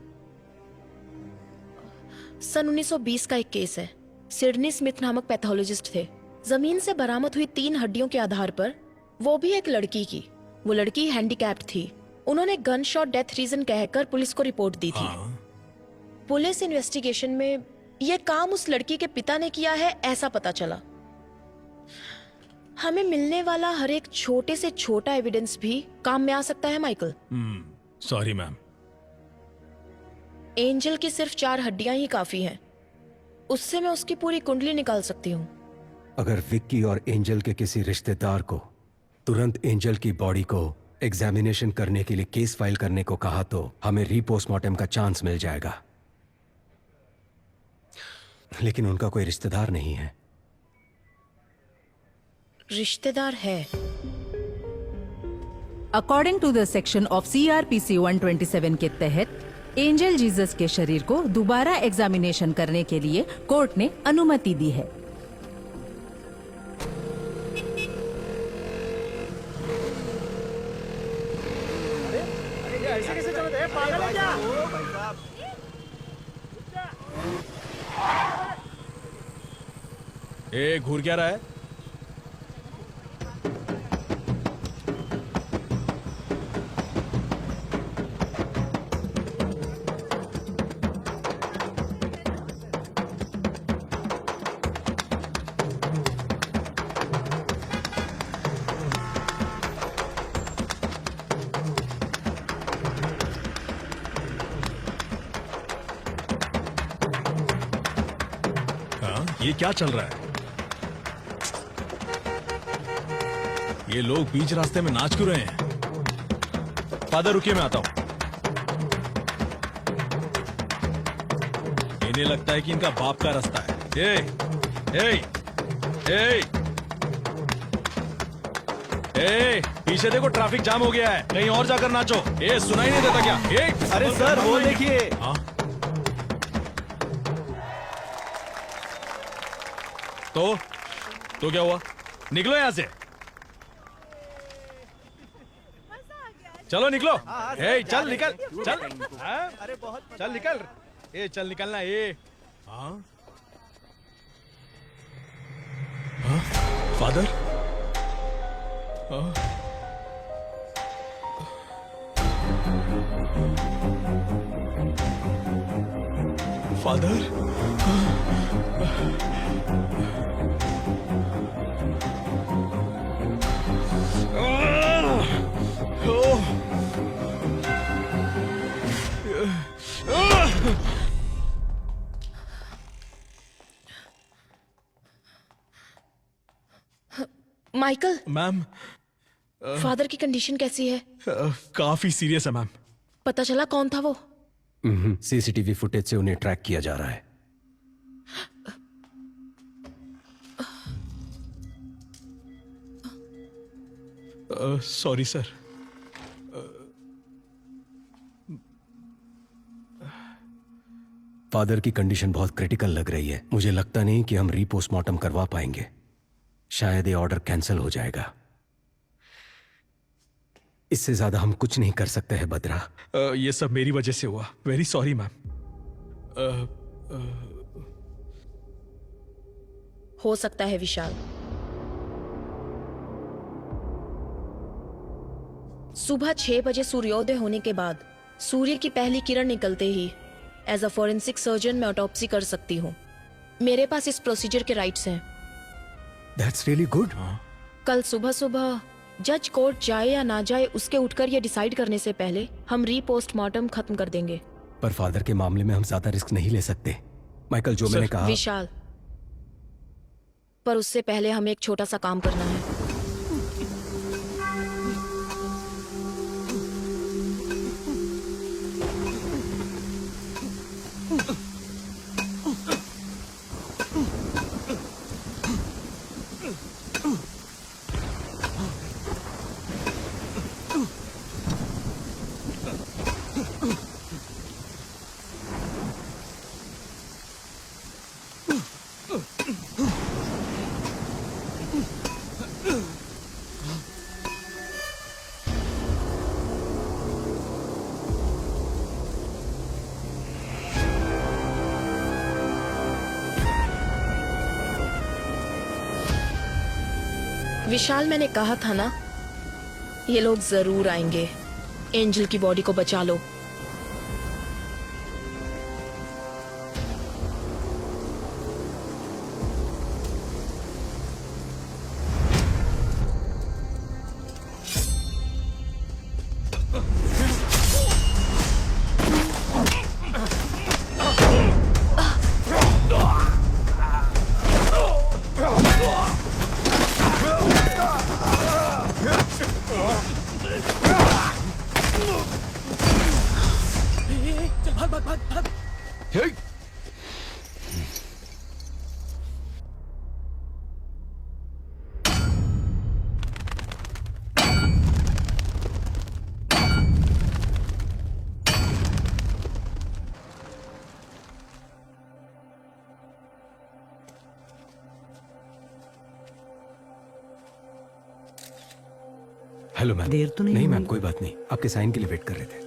सन 1920 का एक केस है। सिडनी स्मिथ नामक पैथोलॉजिस्ट थे। जमीन से बरामद हुई 3 हड्डियों के आधार पर, वो भी एक लड़की की, वो लड़की हैंडीकैप्ड थी। उन्होंने गन शॉट डेथ रीजन कहकर पुलिस को रिपोर्ट दी थी। पुलिस इन्वेस्टिगेशन में यह काम उस लड़की के पिता ने किया है ऐसा पता चला। हमें मिलने वाला हर एक छोटे से छोटा एविडेंस भी काम में आ सकता है माइकल। Sorry ma'am. एंजल की सिर्फ 4 हड्डियां ही काफी हैं। उससे मैं उसकी पूरी कुंडली निकाल सकती हूँ। अगर विक्की और एंजल के किसी रिश्तेदार को तुरंत एंजल की बॉडी को एग्जामिनेशन करने के लिए केस फाइल करने को कहा तो हमें रीपोस्टमार्टम का चांस मिल जाएगा। लेकिन उनका कोई रिश्तेदार नहीं है। रिश्तेदार है। According to the section of CRPC 127 के तहत एंजल जीसस के शरीर को दोबारा एग्जामिनेशन करने के लिए कोर्ट ने अनुमति दी है। ऐसे कैसे चलते हैं? पागल है क्या? ए, घूर क्या रहा है? ये क्या चल रहा है? ये लोग बीच रास्ते में नाच क्यों रहे हैं? फादर रुकिए, मैं आता हूं। इन्हें लगता है कि इनका बाप का रास्ता है। पीछे देखो, ट्रैफिक जाम हो गया है, कहीं और जाकर नाचो। सुनाई नहीं देता क्या? अरे सर, वो देखिए। तो क्या हुआ? निकलो यहां से। चलो निकलो। चल निकल, चल। अरे बहुत चल निकल। चल निकलना। Father? Father? Michael. Ma'am, father की कंडीशन कैसी है? काफी सीरियस है मैम। पता चला कौन था वो? CCTV फुटेज से उन्हें ट्रैक किया जा रहा है। Sorry sir. फादर की कंडीशन बहुत क्रिटिकल लग रही है। मुझे लगता नहीं कि हम रीपोस्टमार्टम करवा पाएंगे। शायद ये ऑर्डर कैंसिल हो जाएगा। इससे ज्यादा हम कुछ नहीं कर सकते हैं बद्रा। ये सब मेरी वजह से हुआ। Very sorry ma'am. हो सकता है विशाल। सुबह 6 बजे सूर्योदय होने के बाद सूर्य की पहली किरण निकलते ही एज अ फॉरेंसिक सर्जन मैं ऑटोप्सी कर सकती हूँ। मेरे पास इस प्रोसीजर के राइट्स हैं। That's really good. कल सुबह सुबह जज कोर्ट जाए या ना जाए उसके उठकर ये डिसाइड करने से पहले हम रीपोस्टमार्टम खत्म कर देंगे। पर फादर के मामले में हम ज्यादा रिस्क नहीं ले सकते। माइकल, जो मैंने कहा। विशाल, पर उससे पहले हमें एक छोटा सा काम करना है। विशाल, मैंने कहा था ना, ये लोग जरूर आएंगे। एंजल की बॉडी को बचा लो। Hello ma'am. देर तो नहीं मैम, कोई बात नहीं, आपके साइन के लिए वेट कर रहे थे।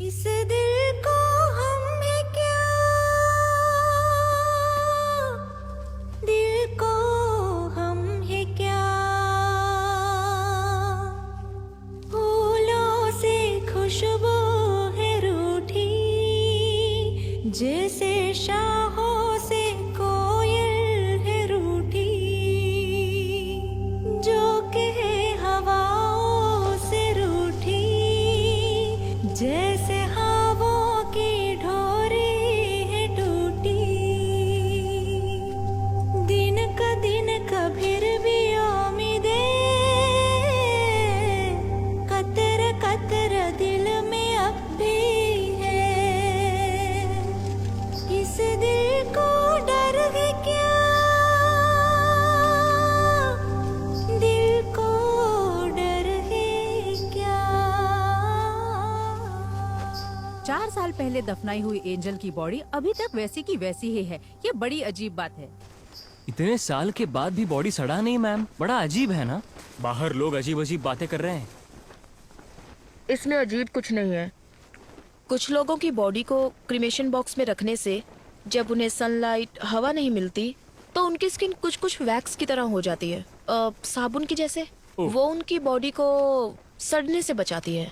इस दिल को हम है क्या, दिल को हम है क्या, फूलों से खुशबू है रूठी, जैसे शाहों से कोयल है रूठी, जो कहे हवाओं से रूठी, जैसे हवाओं की ढोरी है टूटी, दिन का फिर भी उम्मीदें, कतर कतर दिल में अब भी है, इस दिल को डर है क्या, दिल को डर है क्या। 4 साल पहले दफनाई हुई एंजल की बॉडी अभी तक वैसी की वैसी ही है। ये बड़ी अजीब बात है। इतने साल के बाद भी बॉडी सड़ा नहीं मैम, बड़ा अजीब है ना। बाहर लोग अजीब अजीब बातें कर रहे हैं। इसमें अजीब कुछ नहीं है। कुछ लोगों की बॉडी को क्रीमेशन बॉक्स में रखने से जब उन्हें सनलाइट, हवा नहीं मिलती तो उनकी स्किन कुछ कुछ वैक्स की तरह हो जाती है, साबुन की जैसे। वो उनकी बॉडी को सड़ने से बचाती है।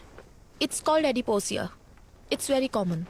It's called adipocere. It's very common.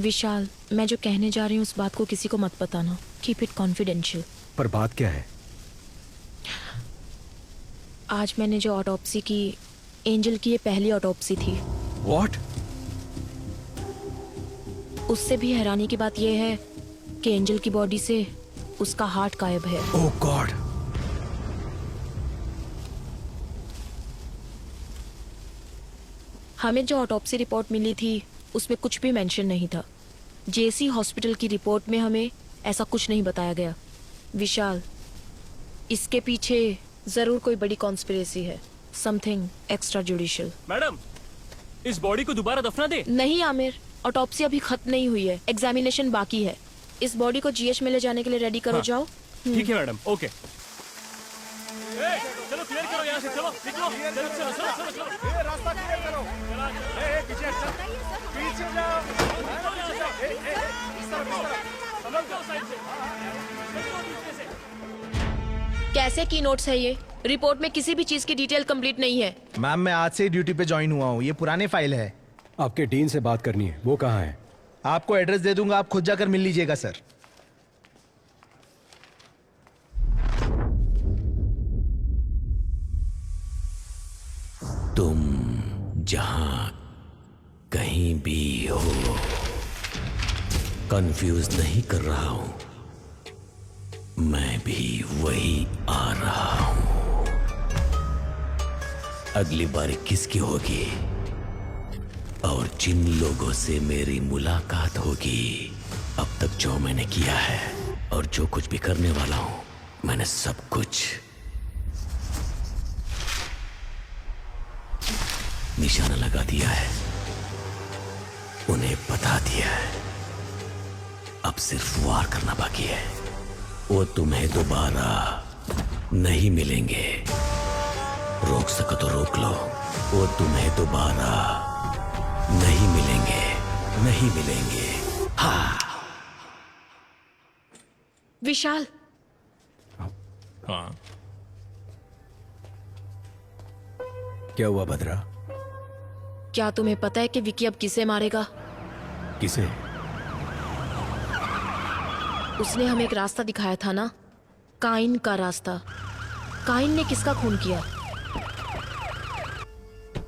Vishal, मैं जो कहने जा रही हूँ उस बात को किसी को मत बताना। Keep it confidential. पर बात क्या है? आज मैंने जो ऑटोप्सी की, एंजल की ये पहली ऑटोप्सी थी। What? उससे भी हैरानी की बात यह है कि एंजल की बॉडी से उसका हार्ट गायब है। Oh God! हमें जो ऑटोप्सी रिपोर्ट मिली थी उसमें कुछ भी मेंशन नहीं था। जेसी हॉस्पिटल की रिपोर्ट में हमें ऐसा कुछ नहीं बताया गया। विशाल, इसके पीछे जरूर कोई बड़ी कॉन्स्पिरेसी है, समथिंग एक्स्ट्रा जुडिशियल। मैडम, इस बॉडी को दोबारा दफना दे। नहीं आमिर, ऑटोप्सी अभी खत्म नहीं हुई है, एग्जामिनेशन बाकी है। इस बॉडी को जीएच में ले जाने के लिए रेडी करो। जाओ। ठीक है मैडम, ओके। चलो क्लियर करो यहाँ से, चलो निकलो, चलो चलो चलो चलो। ये रास्ता क्लियर करो। पीछे पीछे जाओ। कैसे की नोट्स है ये? रिपोर्ट में किसी भी चीज की डिटेल कंप्लीट नहीं है। मैम, मैं आज से ड्यूटी पे ज्वाइन हुआ हूँ। ये पुराने फाइल है। आपके डीन से बात करनी है, वो कहाँ है? आपको एड्रेस दे दूंगा, आप खुद जाकर मिल लीजिएगा सर। तुम जहां कहीं भी हो, कंफ्यूज नहीं कर रहा हूं। मैं भी वही आ रहा हूं। अगली बारी किसकी होगी और जिन लोगों से मेरी मुलाकात होगी, अब तक जो मैंने किया है और जो कुछ भी करने वाला हूं, मैंने सब कुछ निशाना लगा दिया है, उन्हें बता दिया है। अब सिर्फ वार करना बाकी है। वो तुम्हें दोबारा नहीं मिलेंगे। रोक सको तो रोक लो। वो तुम्हें दोबारा नहीं मिलेंगे, नहीं मिलेंगे। हाँ। विशाल। हाँ। क्या हुआ भद्रा? क्या तुम्हें पता है कि विकी अब किसे मारेगा? किसे? उसने हमें एक रास्ता दिखाया था ना, काइन का रास्ता। काइन ने किसका खून किया?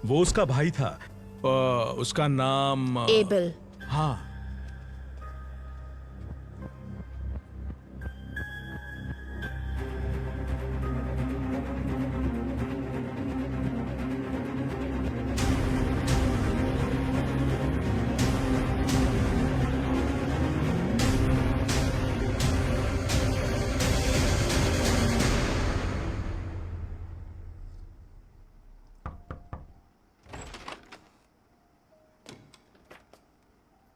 वो उसका भाई था। उसका नाम एबल। हाँ।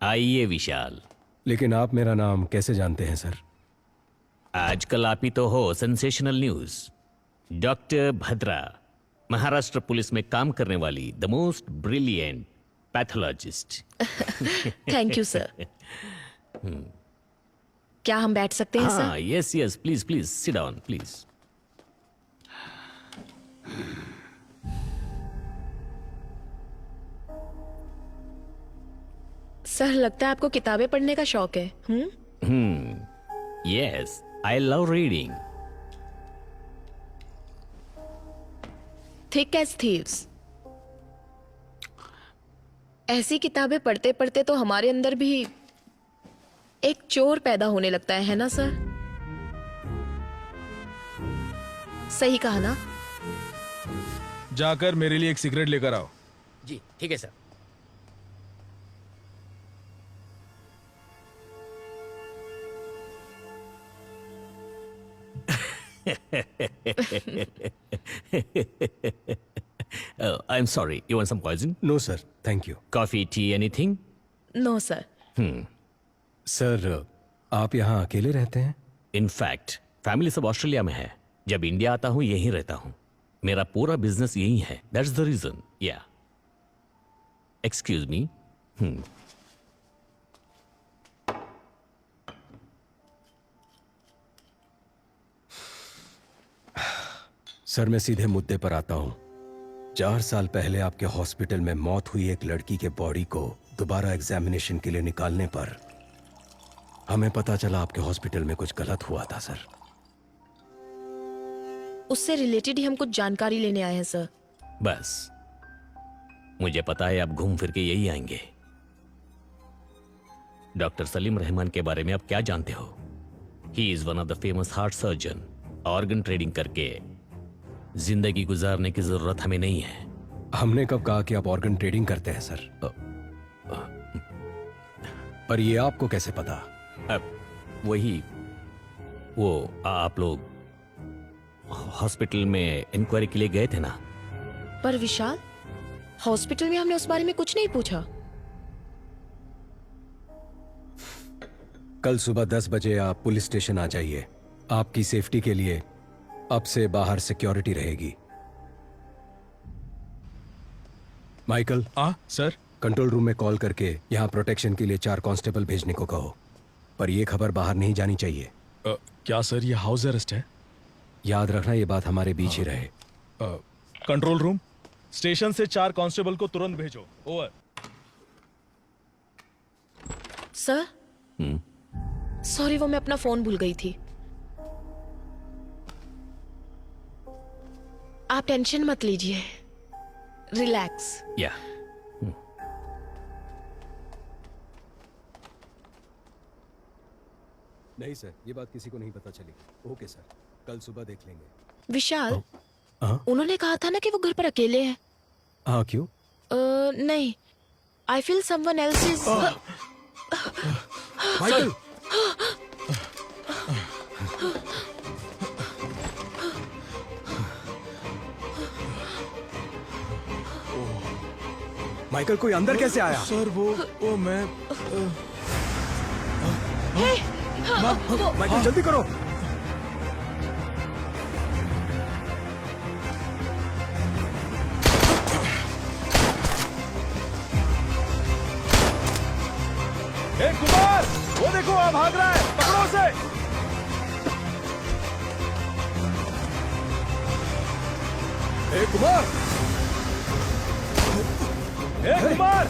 आइए विशाल। लेकिन आप मेरा नाम कैसे जानते हैं सर? आजकल आप ही तो हो sensational news. Doctor Bhadra, Maharashtra police में काम करने वाली the most brilliant pathologist. Thank you sir. क्या हम बैठ सकते हैं sir? Yes yes, please please sit down please. Sir, लगता है आपको किताबें पढ़ने का शौक है। Yes, I love reading. Thick as thieves. ऐसी किताबें पढ़ते पढ़ते तो हमारे अंदर भी एक चोर पैदा होने लगता है ना सर? सही कहा ना? जाकर मेरे लिए एक सिगरेट लेकर आओ। जी ठीक है sir. I'm sorry. You want some poison? No, sir. Thank you. Coffee, tea, anything? No sir. Sir, आप यहाँ अकेले रहते हैं? In fact, फैमिली सब ऑस्ट्रेलिया में है। जब इंडिया आता हूँ यहीं रहता हूँ। मेरा पूरा बिजनेस यहीं है। That's the reason. Yeah. Excuse me. Sir, मैं सीधे मुद्दे पर आता हूं। 4 साल पहले आपके हॉस्पिटल में मौत हुई एक लड़की के बॉडी को दोबारा एग्जामिनेशन के लिए निकालने पर हमें पता चला आपके हॉस्पिटल में कुछ गलत हुआ था सर। उससे रिलेटेड ही हम कुछ जानकारी लेने आए हैं सर। बस मुझे पता है आप घूम फिर के यही आएंगे। डॉक्टर सलीम रहमान के बारे में आप क्या जानते हो? He is one of the famous heart surgeon. Organ trading करके जिंदगी गुजारने की जरूरत हमें नहीं है। हमने कब कहा कि आप ऑर्गन ट्रेडिंग करते हैं सर? पर ये आपको कैसे पता? वही वो आप लोग हॉस्पिटल में इंक्वायरी के लिए गए थे ना? पर विशाल, हॉस्पिटल में हमने उस बारे में कुछ नहीं पूछा। कल सुबह 10 बजे आप पुलिस स्टेशन आ जाइए। आपकी सेफ्टी के लिए अब से बाहर सिक्योरिटी रहेगी। माइकल। सर। कंट्रोल रूम में कॉल करके यहाँ प्रोटेक्शन के लिए 4 कांस्टेबल भेजने को कहो, पर यह खबर बाहर नहीं जानी चाहिए। क्या सर ये हाउस अरेस्ट है? याद रखना ये बात हमारे बीच ही रहे। कंट्रोल रूम, स्टेशन से 4 कांस्टेबल को तुरंत भेजो। ओवर। सर सॉरी, वो मैं अपना फोन भूल गई थी। आप टेंशन मत लीजिए, रिलैक्स। या नहीं सर, ये बात किसी को नहीं पता चली। ओके सर, कल सुबह देख लेंगे। विशाल, उन्होंने कहा था ना कि वो घर पर अकेले हैं। हाँ, क्यों? नहीं, I feel someone else is. Michael! Michael, कोई अंदर कैसे आया? सर वो मैं माइकल जल्दी करो। कुमार, वो देखो आप भाग रहा है, पकड़ो उसे। Kumar! Kumar!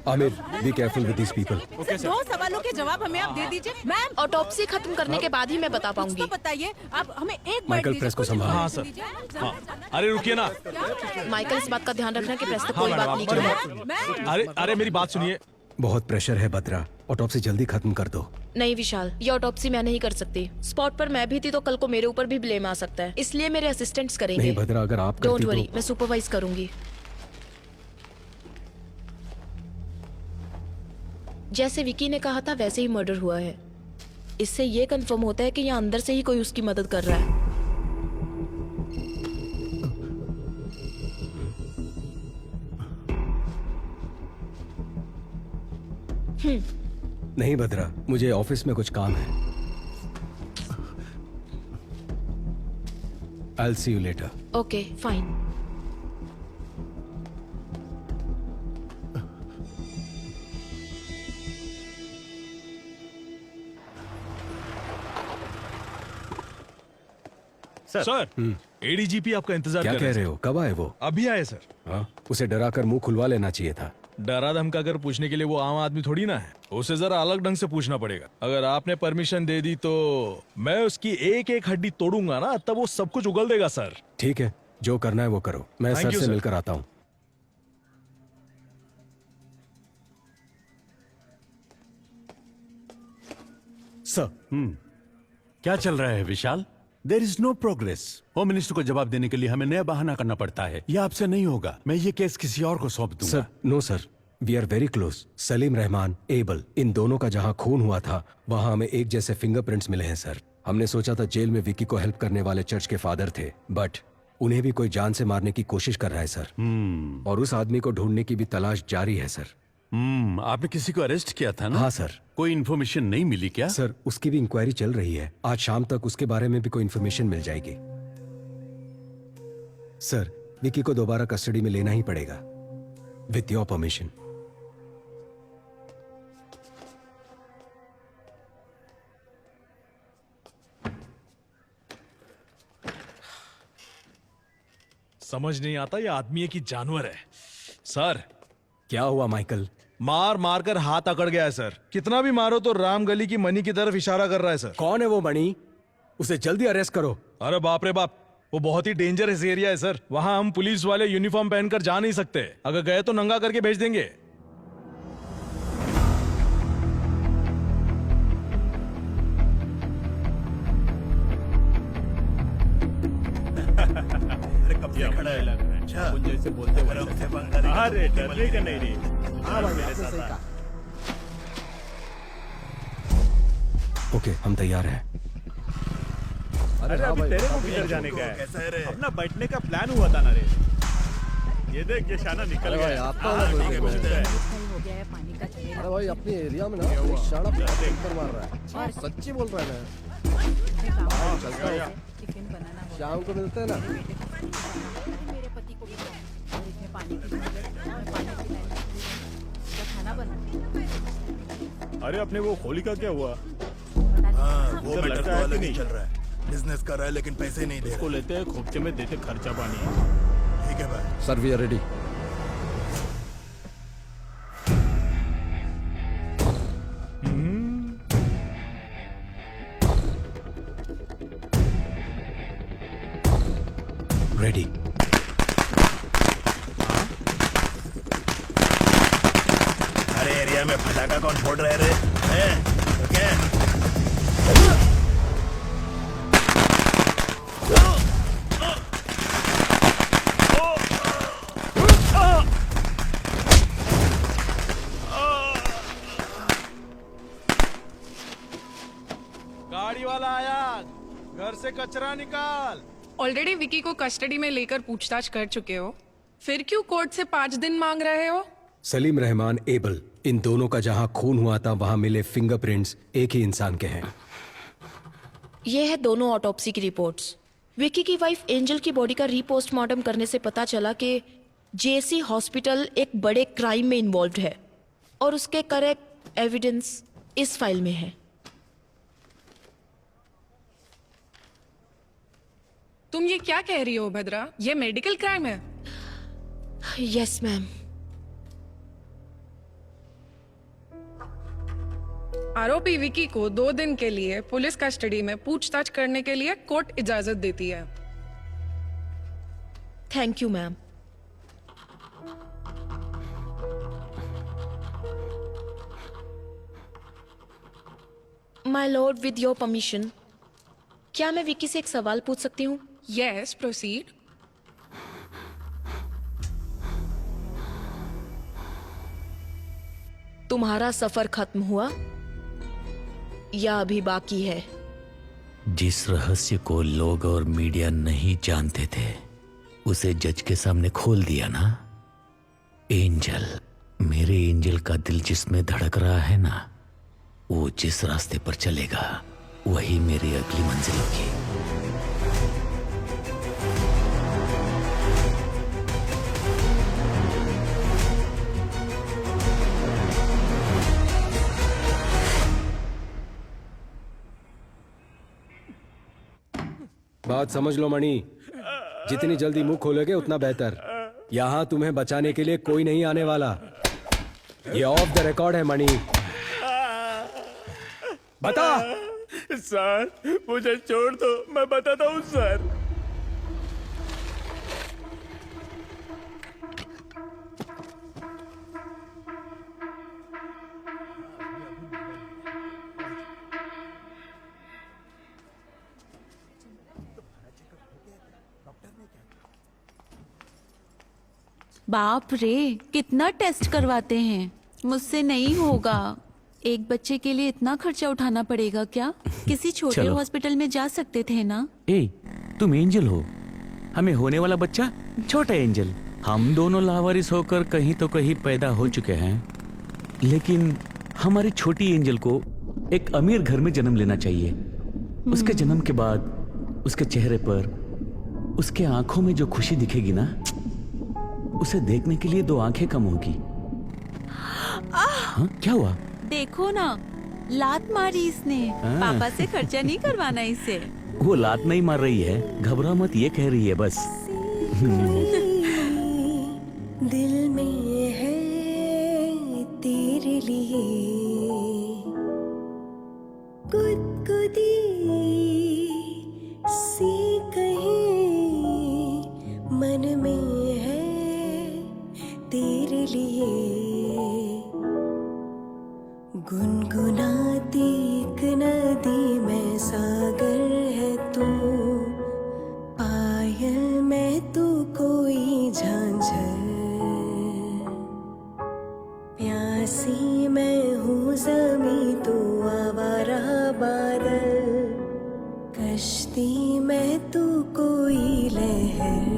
Aamir, be careful with these people. 2 सवालों के जवाब हमें आप दे दीजिए। मैम, ऑटोप्सी खत्म करने के बाद ही मैं बता पाऊंगी। बताइए, आप हमें एक माइकल, प्रेस को संभालो। हाँ सर। हाँ। अरे रुकिए ना। माइकल, इस बात का ध्यान रखना कि प्रेस तक कोई बात नहीं करेगा। अरे मेरी बात सुनिए। बहुत प्रेशर है बद्रा, ऑटोप्सी जल्दी खत्म कर दो। नहीं विशाल, ये ऑटोप्सी मैं नहीं कर सकती। स्पॉट पर मैं भी थी तो कल को मेरे ऊपर भी ब्लेम आ सकता है, इसलिए मेरे असिस्टेंट्स करेंगे। नहीं बद्रा, अगर आप डोंट वरी, मैं सुपरवाइज करूंगी। जैसे विकी ने कहा था वैसे ही मर्डर हुआ है। इससे ये कंफर्म होता है कि यहाँ अंदर से ही कोई उसकी मदद कर रहा है। नहीं बद्रा, मुझे ऑफिस में कुछ काम है। I'll see you later. Okay, fine. Sir, ADGP आपका इंतजार क्या कर कह रहे हो? कब आए वो? अभी आए सर। हाँ, उसे डरा कर मुंह खुलवा लेना चाहिए था। डरा धमका कर पूछने के लिए वो आम आदमी थोड़ी ना है, उसे जरा अलग ढंग से पूछना पड़ेगा। अगर आपने परमिशन दे दी तो मैं उसकी एक एक हड्डी तोड़ूंगा ना, तब वो सब कुछ उगल देगा सर। ठीक है, जो करना है वो करो। मैं Thank सर you, से sir. मिलकर आता हूँ। सर, क्या चल रहा है Vishal? There is no progress. Home minister को जवाब देने के लिए हमें नया बहाना करना पड़ता है। यह आपसे नहीं होगा। मैं ये केस किसी और को सौंप दूंगा। Sir no sir, we are very close. Salim Rahman, Abel, इन दोनों का जहां खून हुआ था वहां हमें एक जैसे फिंगरप्रिंट्स मिले हैं सर। हमने सोचा था जेल में विकी को हेल्प करने वाले चर्च के फादर थे, बट उन्हें भी कोई जान से मारने की कोशिश कर रहा है सर। और उस आदमी को ढूंढने की भी तलाश जारी है सर। आपने किसी को अरेस्ट किया था ना? हाँ सर। कोई इन्फॉर्मेशन नहीं मिली क्या? सर उसकी भी इंक्वायरी चल रही है। आज शाम तक उसके बारे में भी कोई इन्फॉर्मेशन मिल जाएगी। सर विकी को दोबारा कस्टडी में लेना ही पड़ेगा, विथ योर परमिशन। समझ नहीं आता ये आदमी है कि जानवर है। सर क्या हुआ माइकल? मार मार कर हाथ अकड़ गया है सर। कितना भी मारो तो राम गली की मनी की तरफ इशारा कर रहा है सर। कौन है वो मणि? उसे जल्दी अरेस्ट करो। अरे बाप रे बाप, वो बहुत ही डेंजरस एरिया है सर। वहां हम पुलिस वाले यूनिफॉर्म पहनकर जा नहीं सकते। अगर गए तो नंगा करके भेज देंगे। खड़ा है लग रहा है। अच्छा जैसे बोलते हुए अरे डरने का नहीं रे। हाँ भाई आपने सही कहा। ओके हम तैयार हैं। अरे अभी तेरे को किधर जाने का है? कैसा है रे? अपना बैठने का प्लान हुआ था ना रे। ये देख ये शाना निकल गया। आपका अरे भाई अपने एरिया में ना शाना कर मार रहा है। सच्ची बोल रहा है ना। चलता है शाम को मिलते हैं ना। मेरे पति को भी इसमें पानी खाना बना। अरे अपने वो होली का क्या हुआ? वो मैटर तो अलग ही चल रहा है। बिजनेस कर रहा है लेकिन पैसे नहीं दे रहा। उसको लेते हैं खोपचे में देते खर्चा पानी। ठीक है भाई। Sir we are ready. Ready. अरे एरिया में पटाखा कौन फोड़ रहे रे? ओके गाड़ी वाला आया, घर से कचरा निकाल। ऑलरेडी विकी को कस्टडी में लेकर पूछताछ कर चुके हो, फिर क्यों कोर्ट से 5 दिन मांग रहे हो? सलीम रहमान, एबल, इन दोनों का जहां खून हुआ था वहां मिले फिंगरप्रिंट्स एक ही इंसान के हैं। ये है दोनों ऑटोप्सी की रिपोर्ट्स। विकी की वाइफ एंजल की बॉडी का रीपोस्टमार्टम करने से पता चला कि जेसी हॉस्पिटल एक बड़े क्राइम में इन्वॉल्व है और उसके करेक्ट एविडेंस इस फाइल में है। तुम ये क्या कह रही हो भद्रा? ये मेडिकल क्राइम है। Yes ma'am. आरोपी विकी को 2 दिन के लिए पुलिस कस्टडी में पूछताछ करने के लिए कोर्ट इजाजत देती है। Thank you ma'am. My Lord, with your permission, क्या मैं विकी से एक सवाल पूछ सकती हूँ? Yes, proceed. तुम्हारा सफर खत्म हुआ या अभी बाकी है? जिस रहस्य को लोग और मीडिया नहीं जानते थे उसे जज के सामने खोल दिया ना। एंजल, मेरे एंजल का दिल जिसमें धड़क रहा है ना, वो जिस रास्ते पर चलेगा वही मेरी अगली मंजिल होगी। बात समझ लो मणि, जितनी जल्दी मुंह खोलोगे उतना बेहतर। यहाँ तुम्हें बचाने के लिए कोई नहीं आने वाला। ये ऑफ द रिकॉर्ड है मणि। बता। सर मुझे छोड़ दो, मैं बताता हूँ सर। बाप रे, कितना टेस्ट करवाते हैं। मुझसे नहीं होगा। एक बच्चे के लिए इतना खर्चा उठाना पड़ेगा क्या? किसी छोटे चलो। हॉस्पिटल में जा सकते थे ना। ए, तुम एंजल हो, हमें होने वाला बच्चा छोटा एंजल। हम दोनों लावारिस होकर कहीं तो कहीं पैदा हो चुके हैं, लेकिन हमारी छोटी एंजल को एक अमीर घर में जन्म लेना चाहिए। उसके जन्म के बाद उसके चेहरे पर, उसके आंखों में जो खुशी दिखेगी ना, उसे देखने के लिए 2 आंखें कम होगी। हाँ, क्या हुआ? देखो ना, लात मारी इसने। पापा से खर्चा नहीं करवाना इसे। वो लात नहीं मार रही है, घबरा मत, ये कह रही है बस। दिल में है तेरे लिए गुदगुदी सी कहीं, मन में है तेरे लिए गुनगुनाती एक नदी में सागर है तू, पायल में तू कोई झांझर, प्यासी मैं हूँ ज़मीं तू आवारा बादल, कश्ती में तू कोई लहर।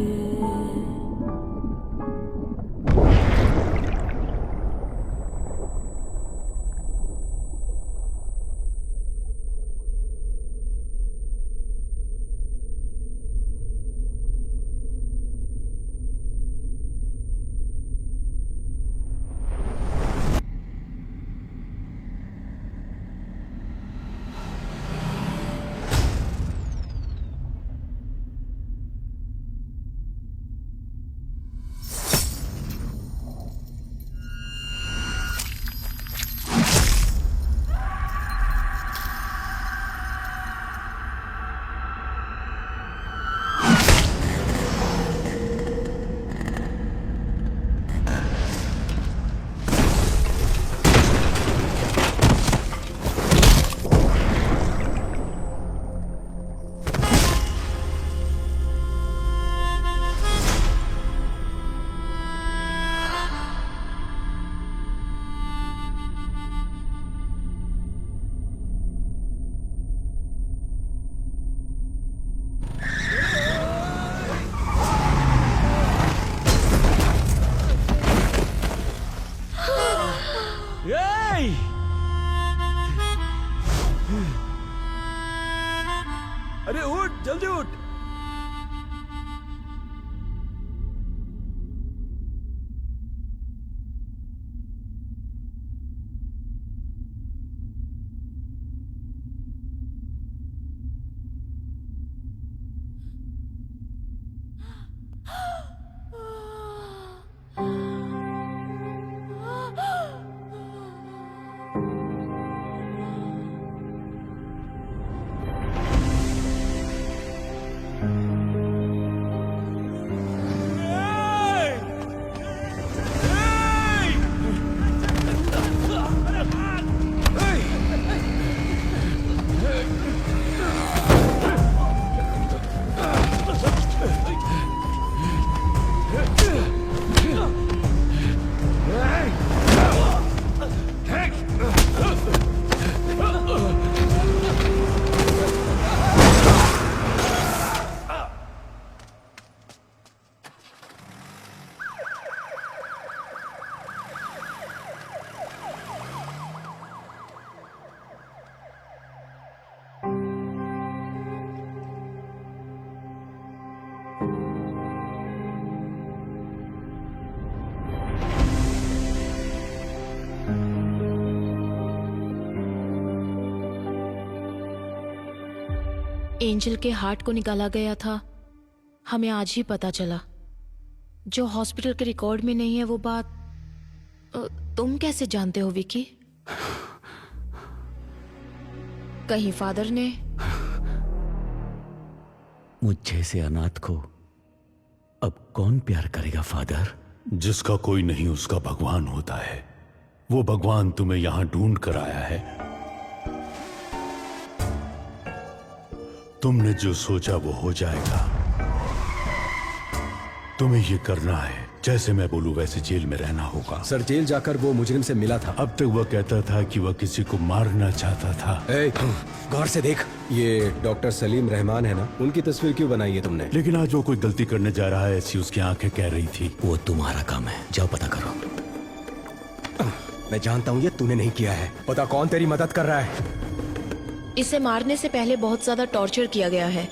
अरे उठ, जल्दी उठ। एंजल के हार्ट को निकाला गया था, हमें आज ही पता चला। जो हॉस्पिटल के रिकॉर्ड में नहीं है वो बात तुम कैसे जानते हो विकी? कहीं फादर ने? मुझ जैसे अनाथ को अब कौन प्यार करेगा फादर? जिसका कोई नहीं उसका भगवान होता है। वो भगवान तुम्हें यहां ढूंढ कर आया है। तुमने जो सोचा वो हो जाएगा। तुम्हें ये करना है जैसे मैं बोलूं वैसे जेल में रहना होगा। सर जेल जाकर वो मुजरिम से मिला था। अब तक वह कहता था कि वह किसी को मारना चाहता था। गौर से देख, ये डॉक्टर सलीम रहमान है ना, उनकी तस्वीर क्यों बनाई है तुमने? लेकिन आज वो कोई गलती करने जा रहा है ऐसी उसकी आंखें कह रही थी। वो तुम्हारा काम है, जाओ पता करो। मैं जानता हूँ ये तूने नहीं किया है। पता कौन तेरी मदद कर रहा है? इसे मारने से पहले बहुत ज्यादा टॉर्चर किया गया है।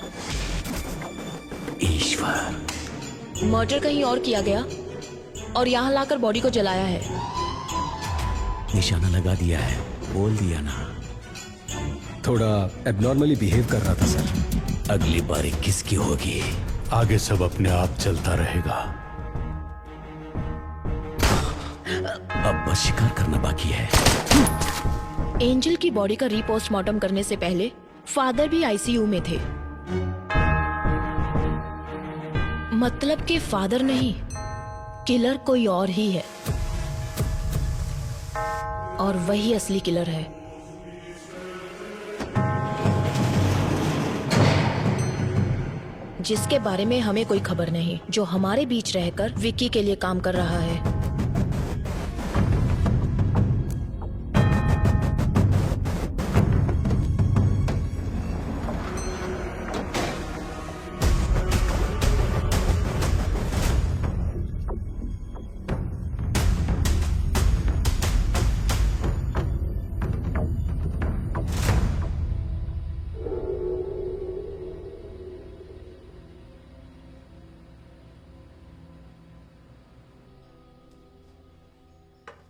ईश्वर, मर्डर कहीं और किया गया और यहाँ लाकर बॉडी को जलाया है। निशाना लगा दिया है, बोल दिया ना। थोड़ा एबनॉर्मली बिहेव कर रहा था सर। अगली बारी किसकी होगी? आगे सब अपने आप चलता रहेगा। अब बस शिकार करना बाकी है। एंजल की बॉडी का रीपोस्टमार्टम करने से पहले फादर भी आईसीयू में थे। मतलब कि फादर नहीं, किलर कोई और ही है और वही असली किलर है। जिसके बारे में हमें कोई खबर नहीं, जो हमारे बीच रहकर विक्की के लिए काम कर रहा है।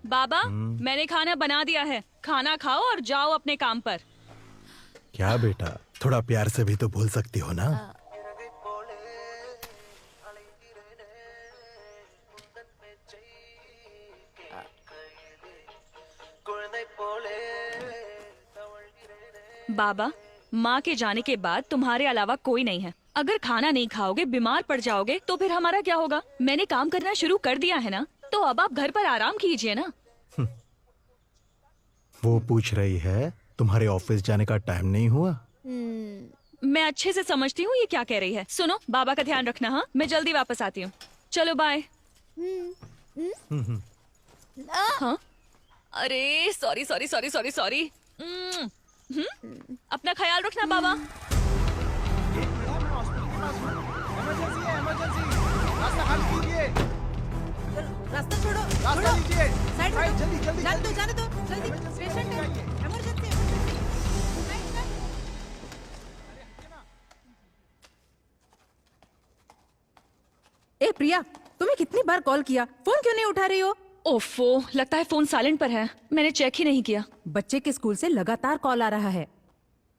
बाबा, मैंने खाना बना दिया है, खाना खाओ और जाओ अपने काम पर। क्या बेटा, थोड़ा प्यार से भी तो बोल सकती हो ना। बाबा, माँ के जाने के बाद तुम्हारे अलावा कोई नहीं है। अगर खाना नहीं खाओगे, बीमार पड़ जाओगे तो फिर हमारा क्या होगा? मैंने काम करना शुरू कर दिया है ना, तो अब आप घर पर आराम कीजिए ना। वो पूछ रही है तुम्हारे ऑफिस जाने का टाइम नहीं हुआ? मैं अच्छे से समझती हूँ ये क्या कह रही है। सुनो, बाबा का ध्यान रखना। हाँ, मैं जल्दी वापस आती हूँ। चलो बाय। हाँ, अरे sorry sorry sorry sorry sorry. अपना ख्याल रखना बाबा। रास्ता छोड़ो, रास्ता लीजिए, साइड में जल्दी जल्दी जाने दो, जाने दो, जल्दी। पेशेंट है, इमरजेंसी। ए प्रिया, तुम्हें कितनी बार कॉल किया, फोन क्यों नहीं उठा रही हो? ओफो, लगता है फोन साइलेंट पर है, मैंने चेक ही नहीं किया। बच्चे के स्कूल से लगातार कॉल आ रहा है।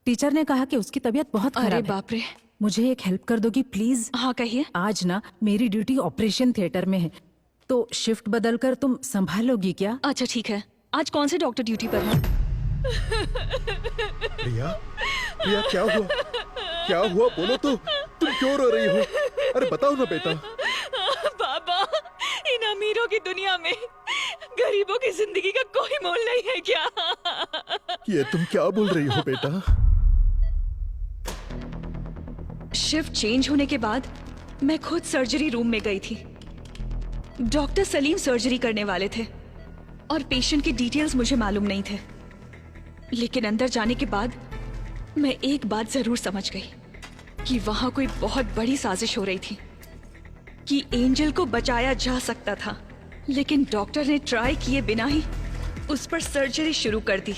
टीचर ने कहा कि उसकी तबीयत बहुत खराब है। अरे बाप रे। मुझे एक हेल्प कर दोगी प्लीज? हाँ कहिए। आज ना मेरी ड्यूटी ऑपरेशन थिएटर में है, तो शिफ्ट बदलकर तुम संभालोगी क्या? अच्छा ठीक है। आज कौन से डॉक्टर ड्यूटी पर है? प्रिया, प्रिया क्या हुआ? क्या हुआ बोलो तो, तुम क्यों रो रही हो? अरे बताओ ना बेटा। बाबा, इन अमीरों की दुनिया में गरीबों की जिंदगी का कोई मोल नहीं है क्या? ये तुम क्या बोल रही हो बेटा? शिफ्ट चेंज होने के बाद मैं खुद सर्जरी रूम में गई थी। डॉक्टर सलीम सर्जरी करने वाले थे और पेशेंट की डिटेल्स मुझे मालूम नहीं थे, लेकिन अंदर जाने के बाद मैं एक बात जरूर समझ गई कि वहां कोई बहुत बड़ी साजिश हो रही थी कि एंजल को बचाया जा सकता था, लेकिन डॉक्टर ने ट्राई किए बिना ही उस पर सर्जरी शुरू कर दी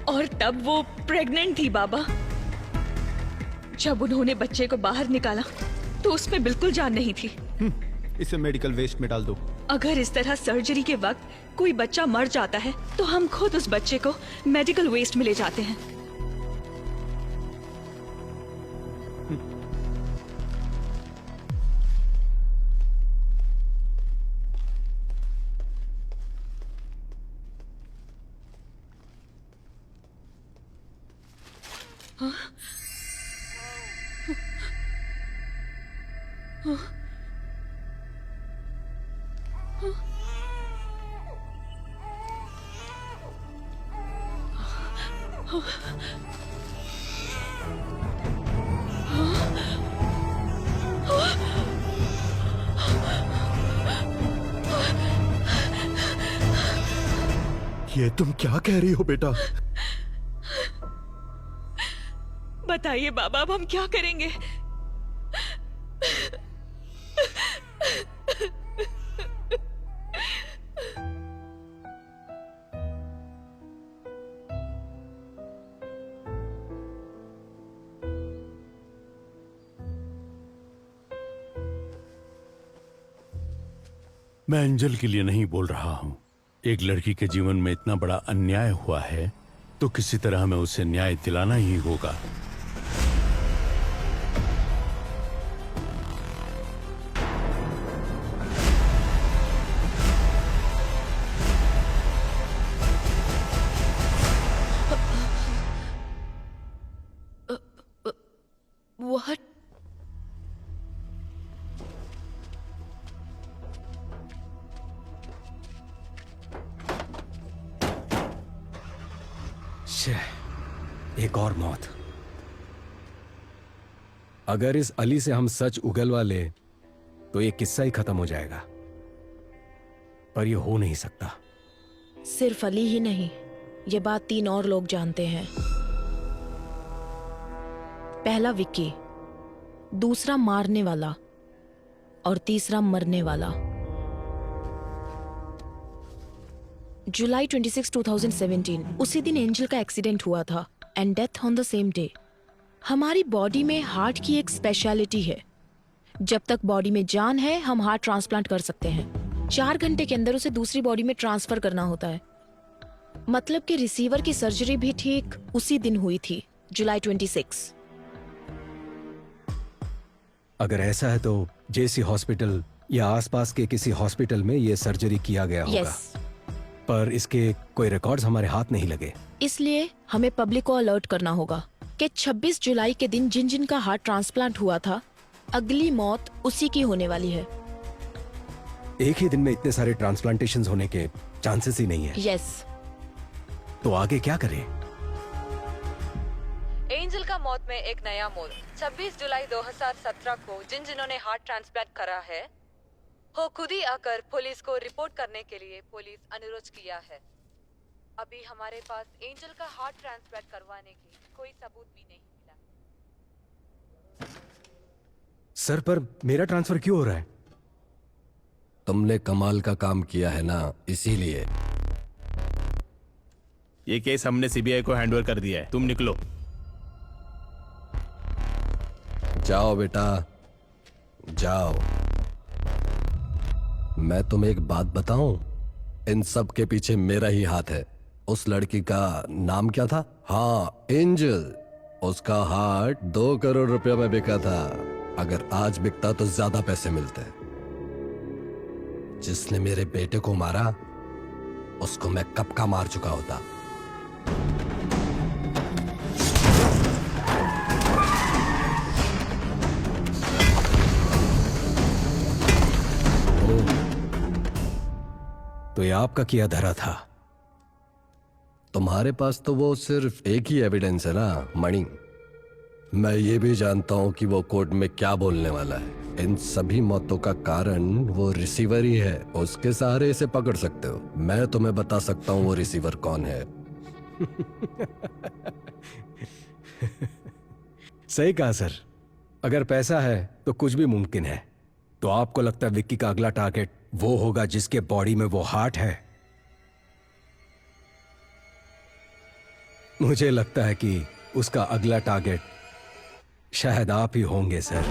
और तब वो प्रेग्नेंट थी। बाबा, जब उन्होंने बच्चे को बाहर निकाला तो उसमें बिल्कुल जान नहीं थी। इसे मेडिकल वेस्ट में डाल दो। अगर इस तरह सर्जरी के वक्त कोई बच्चा मर जाता है तो हम खुद उस बच्चे को मेडिकल वेस्ट में ले जाते हैं। हाँ? हाँ? ये तुम क्या कह रही हो बेटा? बताइए बाबा, अब हम क्या करेंगे? मैं एंजल के लिए नहीं बोल रहा हूं। एक लड़की के जीवन में इतना बड़ा अन्याय हुआ है तो किसी तरह हमें उसे न्याय दिलाना ही होगा। What? एक और मौत। अगर इस अली से हम सच उगलवा ले तो ये किस्सा ही खत्म हो जाएगा, पर ये हो नहीं सकता। सिर्फ अली ही नहीं, ये बात 3 और लोग जानते हैं। पहला विक्की, दूसरा मारने वाला और तीसरा मरने वाला। जुलाई 26, 2017 उसी दिन एंजल का एक्सीडेंट हुआ था and death on the same day. हमारी बॉडी में हार्ट की एक स्पेशलिटी है, जब तक बॉडी में जान है हम हार्ट ट्रांसप्लांट कर सकते हैं। 4 घंटे के अंदर उसे दूसरी बॉडी में ट्रांसफर करना होता है। मतलब कि रिसीवर की सर्जरी भी ठीक उसी दिन हुई थी, जुलाई 26। अगर ऐसा है तो जेसी हॉस्पिटल या आसपास के किसी हॉस्पिटल में ये सर्जरी किया गया होगा। Yes. पर इसके कोई रिकॉर्ड्स हमारे हाथ नहीं लगे। इसलिए हमें पब्लिक को अलर्ट करना होगा कि 26 जुलाई के दिन जिन जिन का हार्ट ट्रांसप्लांट हुआ था, अगली मौत उसी की होने वाली है। एक ही दिन में इतने सारे ट्रांसप्लांटेशंस होने के चांसेस ही नहीं है। यस। तो आगे क्या करें? एंजल का मौत में एक नया मोड़। 26 जुलाई 2017 को जिन्होंने हार्ट ट्रांसप्लांट करा है वो खुद ही आकर पुलिस को रिपोर्ट करने के लिए पुलिस अनुरोध किया है। अभी हमारे पास एंजल का हार्ट ट्रांसप्लांट करवाने की कोई सबूत भी नहीं मिला। सर, पर मेरा ट्रांसफर क्यों हो रहा है? तुमने कमाल का काम किया है ना, इसीलिए। ये केस हमने सीबीआई को हैंडओवर कर दिया है। तुम निकलो। जाओ बेटा, जाओ। मैं तुम्हें एक बात बताऊं, इन सब के पीछे मेरा ही हाथ है। उस लड़की का नाम क्या था? हाँ, एंजल। उसका हार्ट 2 करोड़ रुपया में बिका था। अगर आज बिकता तो ज्यादा पैसे मिलते। जिसने मेरे बेटे को मारा उसको मैं कब का मार चुका होता। तो ये आपका किया धरा था। तुम्हारे पास तो वो सिर्फ एक ही एविडेंस है ना, मणि। मैं ये भी जानता हूं कि वो कोर्ट में क्या बोलने वाला है। इन सभी मौतों का कारण वो रिसीवर ही है। उसके सहारे इसे पकड़ सकते हो। मैं तुम्हें बता सकता हूं वो रिसीवर कौन है। सही कहा सर। अगर पैसा है तो कुछ भी मुमकिन है। तो आपको लगता है विक्की का अगला टारगेट वो होगा जिसके बॉडी में वो हार्ट है? मुझे लगता है कि उसका अगला टारगेट शायद आप ही होंगे सर।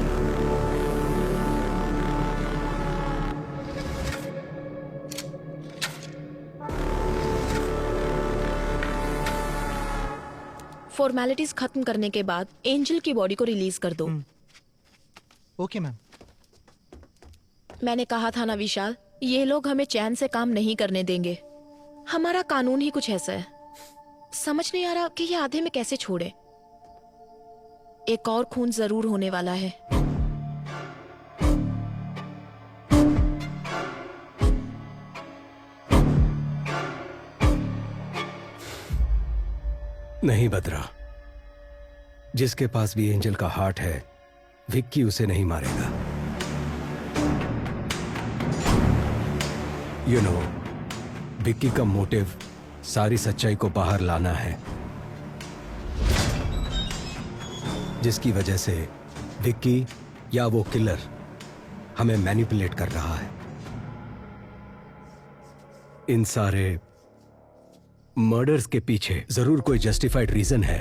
फॉर्मेलिटीज खत्म करने के बाद एंजल की बॉडी को रिलीज कर दो। Okay ma'am. मैंने कहा था ना विशाल, ये लोग हमें चैन से काम नहीं करने देंगे। हमारा कानून ही कुछ ऐसा है। समझ नहीं आ रहा कि ये आधे में कैसे छोड़े। एक और खून जरूर होने वाला है। नहीं बदरा, जिसके पास भी एंजल का हार्ट है, विक्की उसे नहीं मारेगा। विक्की का मोटिव सारी सच्चाई को बाहर लाना है, जिसकी वजह से विक्की या वो किलर हमें मैनिपुलेट कर रहा है। इन सारे मर्डर्स के पीछे जरूर कोई जस्टिफाइड रीजन है।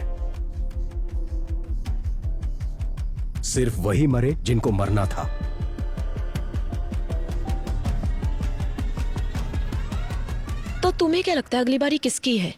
सिर्फ वही मरे जिनको मरना था। तो तुम्हें क्या लगता है अगली बारी किसकी है?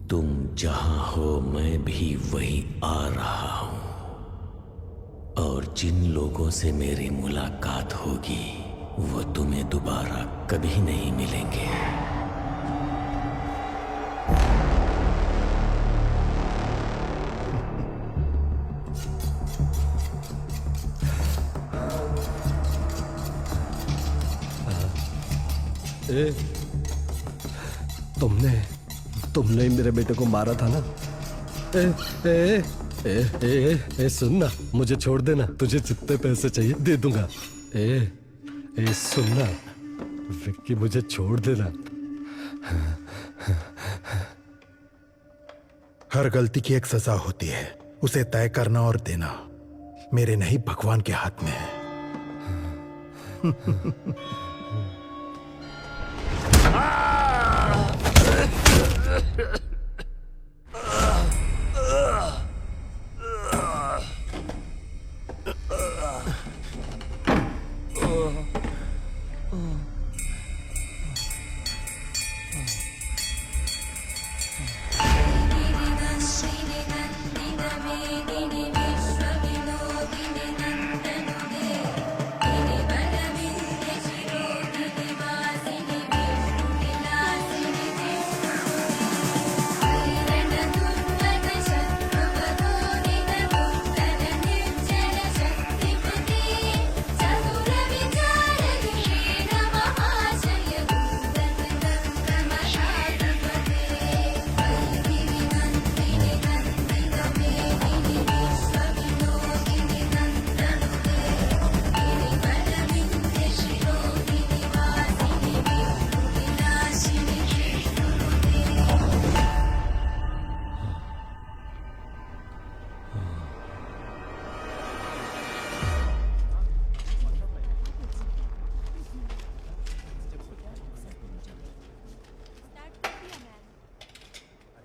तुम जहां हो मैं भी वहीं आ रहा हूं, और जिन लोगों से मेरी मुलाकात होगी वो तुम्हें दोबारा कभी नहीं मिलेंगे। तुमने ही मेरे बेटे को मारा था ना? सुन ना, मुझे छोड़ देना। तुझे जितने पैसे चाहिए दे दूंगा। सुन ना विक्की, मुझे छोड़ देना। हर गलती की एक सजा होती है, उसे तय करना और देना मेरे नहीं भगवान के हाथ में है।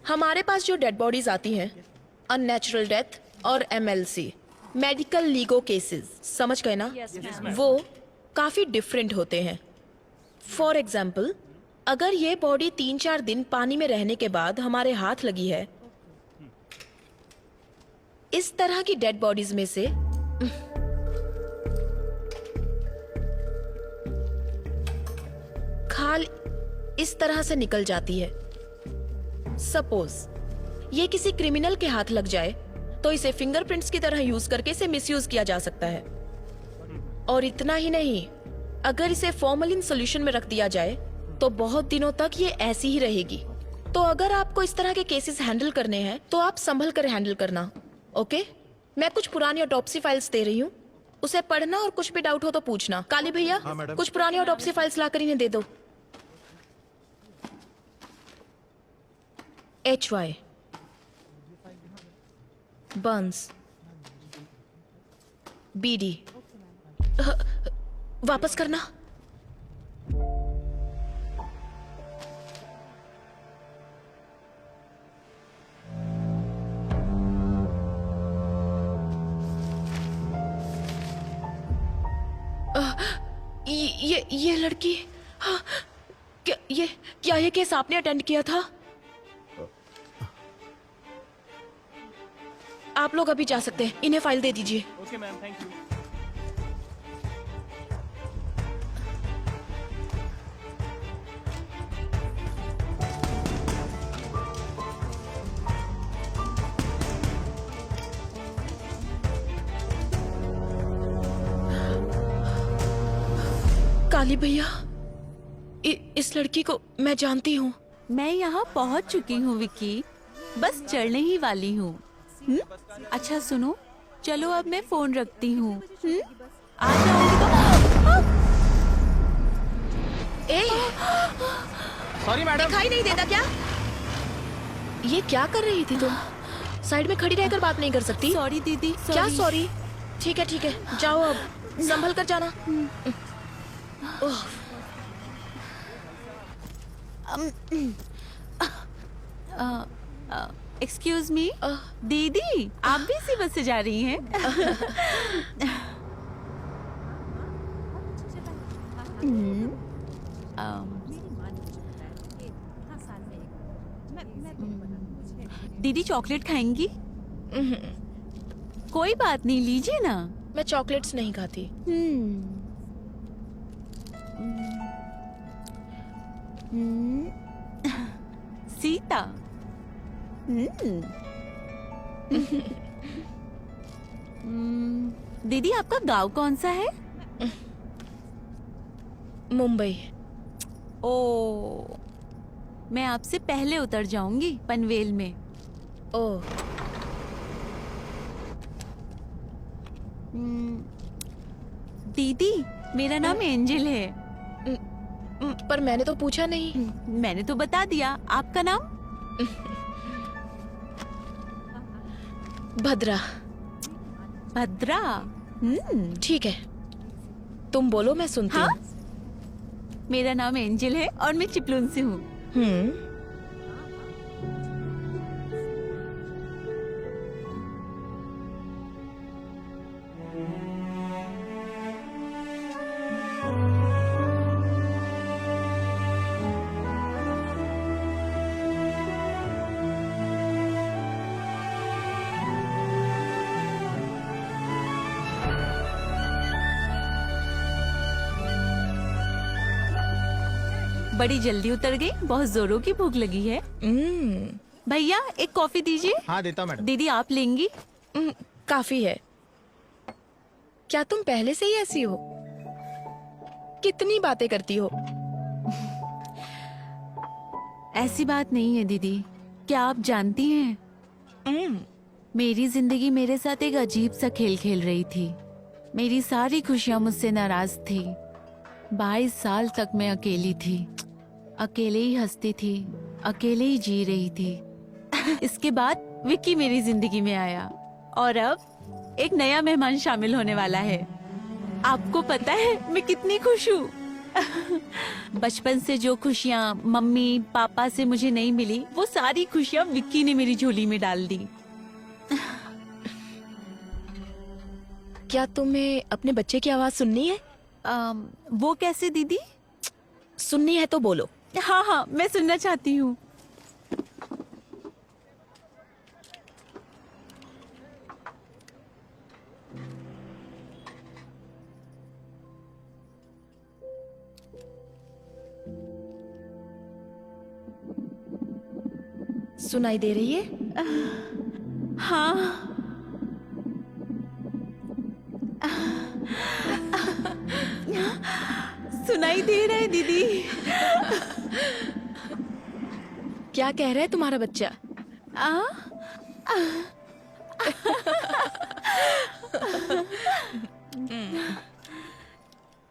हमारे पास जो डेड बॉडीज आती हैं, अननेचुरल डेथ और MLC, मेडिकल लीगो केसेस, समझ गए ना? वो काफी डिफरेंट होते हैं। फॉर एग्जाम्पल, अगर ये बॉडी 3-4 दिन पानी में रहने के बाद हमारे हाथ लगी है, इस तरह की डेड बॉडीज में से खाल इस तरह से निकल जाती है। सपोज ये किसी क्रिमिनल के हाथ लग जाए तो इसे फिंगरप्रिंट्स की तरह यूज करके इसे मिसयूज किया जा सकता है। और इतना ही नहीं, अगर इसे फॉर्मलिन सॉल्यूशन में रख दिया जाए तो बहुत दिनों तक ये ऐसी ही रहेगी। तो अगर आपको इस तरह के केसेस हैंडल करने हैं तो आप संभल कर हैंडल करना, ओके? मैं कुछ पुरानी ऑटोप्सी फाइल्स दे रही हूँ, उसे पढ़ना और कुछ भी डाउट हो तो पूछना। काली भैया, कुछ पुरानी ऑटोप्सी फाइल्स लाकर इन्हें दे दो। HY बंस BD वापस करना। ये लड़की, क्या ये केस आपने अटेंड किया था? आप लोग अभी जा सकते हैं, इन्हें फाइल दे दीजिए। Okay ma'am, thank you. Ali भैया, इस लड़की को मैं जानती हूँ। मैं यहाँ पहुँच चुकी हूँ विक्की, बस चढ़ने ही वाली हूँ। अच्छा सुनो, चलो अब मैं फोन रखती हूँ। आ जाओगी तो। सॉरी मैडम, दिखाई नहीं देता क्या? ये क्या कर रही थी तुम? साइड में खड़ी रहकर बात नहीं कर सकती? सॉरी दीदी। क्या सॉरी? ठीक है, जाओ अब, संभल कर जाना। एक्सक्यूज मी दीदी, आप भी इसी बस से जा रही हैं? दीदी चॉकलेट खाएंगी? कोई बात नहीं, लीजिए ना। मैं चॉकलेट्स नहीं खाती। सीता। दीदी आपका गांव कौन सा है? मुंबई। ओ, मैं आपसे पहले उतर जाऊंगी पनवेल में। ओह। दीदी मेरा नाम एंजल है। पर मैंने तो पूछा नहीं। मैंने तो बता दिया। आपका नाम? भद्रा। भद्रा? ठीक है, तुम बोलो, मैं सुनती हूँ। मेरा नाम एंजल है और मैं चिपलून से हूँ। बड़ी जल्दी उतर गई, बहुत जोरों की भूख लगी है। भैया एक कॉफी दीजिए। हाँ देता हूं मैडम। दीदी आप लेंगी? काफी है। क्या तुम पहले से ही ऐसी हो? कितनी बातें करती हो? ऐसी बात नहीं है दीदी। क्या आप जानती हैं, मेरी जिंदगी मेरे साथ एक अजीब सा खेल खेल रही थी। मेरी सारी खुशियां मुझसे नाराज थी। 22 साल तक मैं अकेली थी, अकेले ही हंसती थी, अकेले ही जी रही थी। इसके बाद विक्की मेरी जिंदगी में आया और अब एक नया मेहमान शामिल होने वाला है। आपको पता है मैं कितनी खुश हूँ। बचपन से जो खुशियाँ मम्मी पापा से मुझे नहीं मिली, वो सारी खुशियाँ विक्की ने मेरी झोली में डाल दी। क्या तुम्हें अपने बच्चे की आवाज सुननी है? वो कैसे दीदी? सुननी है तो बोलो। हाँ, मैं सुनना चाहती हूँ। सुनाई दे रही है? हाँ। सुनाई दे रहा है दीदी। क्या कह रहा है तुम्हारा बच्चा?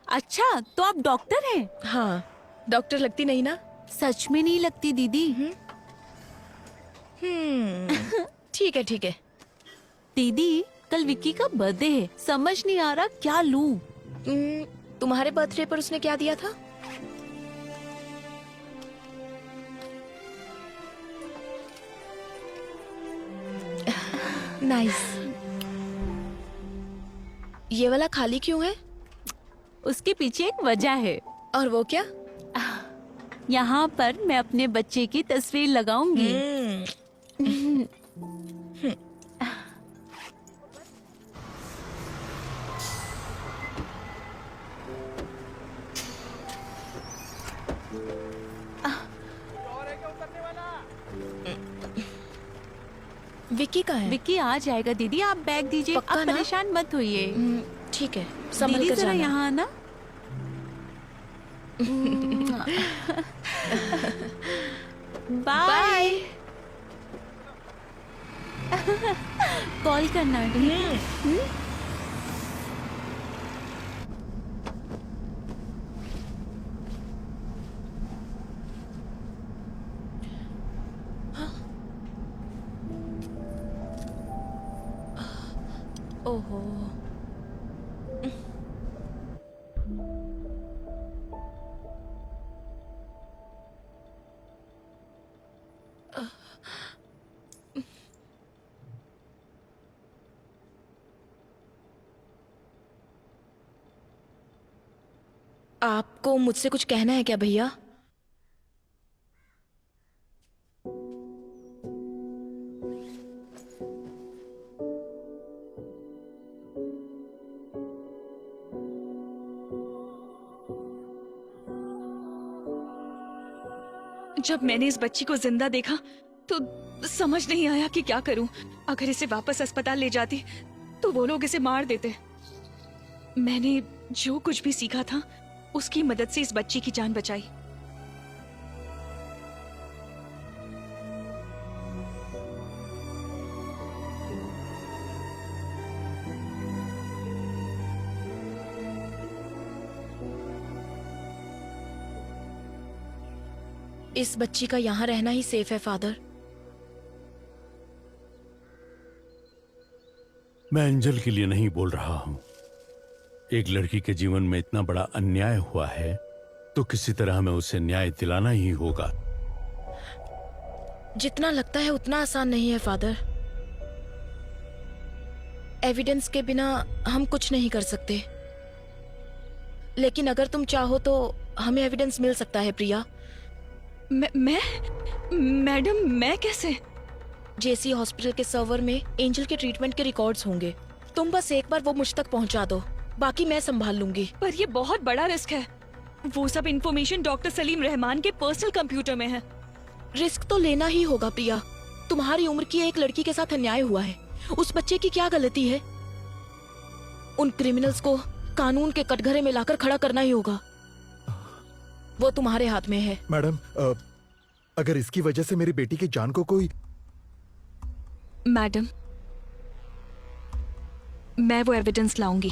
अच्छा, तो आप डॉक्टर हैं? हाँ, डॉक्टर लगती नहीं ना? सच में नहीं लगती दीदी। ठीक है। दीदी कल विक्की का बर्थडे है, समझ नहीं आ रहा क्या लूं। तुम्हारे बर्थडे पर उसने क्या दिया था? नाइस। ये वाला खाली क्यों है? उसके पीछे एक वजह है। और वो क्या? यहाँ पर मैं अपने बच्चे की तस्वीर लगाऊंगी। विक्की कहाँ है? विक्की आ जाएगा दीदी, आप बैग दीजिए। आप परेशान मत होइए। ठीक है, संभल कर दीदी जरा जाना। यहाँ आना। बाय। कॉल करना। ओहो। आपको मुझसे कुछ कहना है क्या भैया? जब मैंने इस बच्ची को जिंदा देखा तो समझ नहीं आया कि क्या करूं। अगर इसे वापस अस्पताल ले जाती तो वो लोग इसे मार देते। मैंने जो कुछ भी सीखा था उसकी मदद से इस बच्ची की जान बचाई। इस बच्ची का यहाँ रहना ही सेफ है फादर। मैं एंजल के लिए नहीं बोल रहा हूं। एक लड़की के जीवन में इतना बड़ा अन्याय हुआ है तो किसी तरह हमें उसे न्याय दिलाना ही होगा। जितना लगता है उतना आसान नहीं है फादर। एविडेंस के बिना हम कुछ नहीं कर सकते, लेकिन अगर तुम चाहो तो हमें एविडेंस मिल सकता है प्रिया। मैडम मैं कैसे? जेसी हॉस्पिटल के सर्वर में एंजल के ट्रीटमेंट के रिकॉर्ड्स होंगे। तुम बस एक बार वो मुझ तक पहुंचा दो, बाकी मैं संभाल लूंगी। पर ये बहुत बड़ा रिस्क है। वो सब इंफॉर्मेशन डॉक्टर सलीम रहमान के पर्सनल कंप्यूटर में है। रिस्क तो लेना ही होगा प्रिया। तुम्हारी उम्र की एक लड़की के साथ अन्याय हुआ है। उस बच्चे की क्या गलती है? उन क्रिमिनल्स को कानून के कटघरे में लाकर खड़ा करना ही होगा। वो तुम्हारे हाथ में है। मैडम, अगर इसकी वजह से मेरी बेटी की जान को कोई... मैडम, मैं वो एविडेंस लाऊंगी।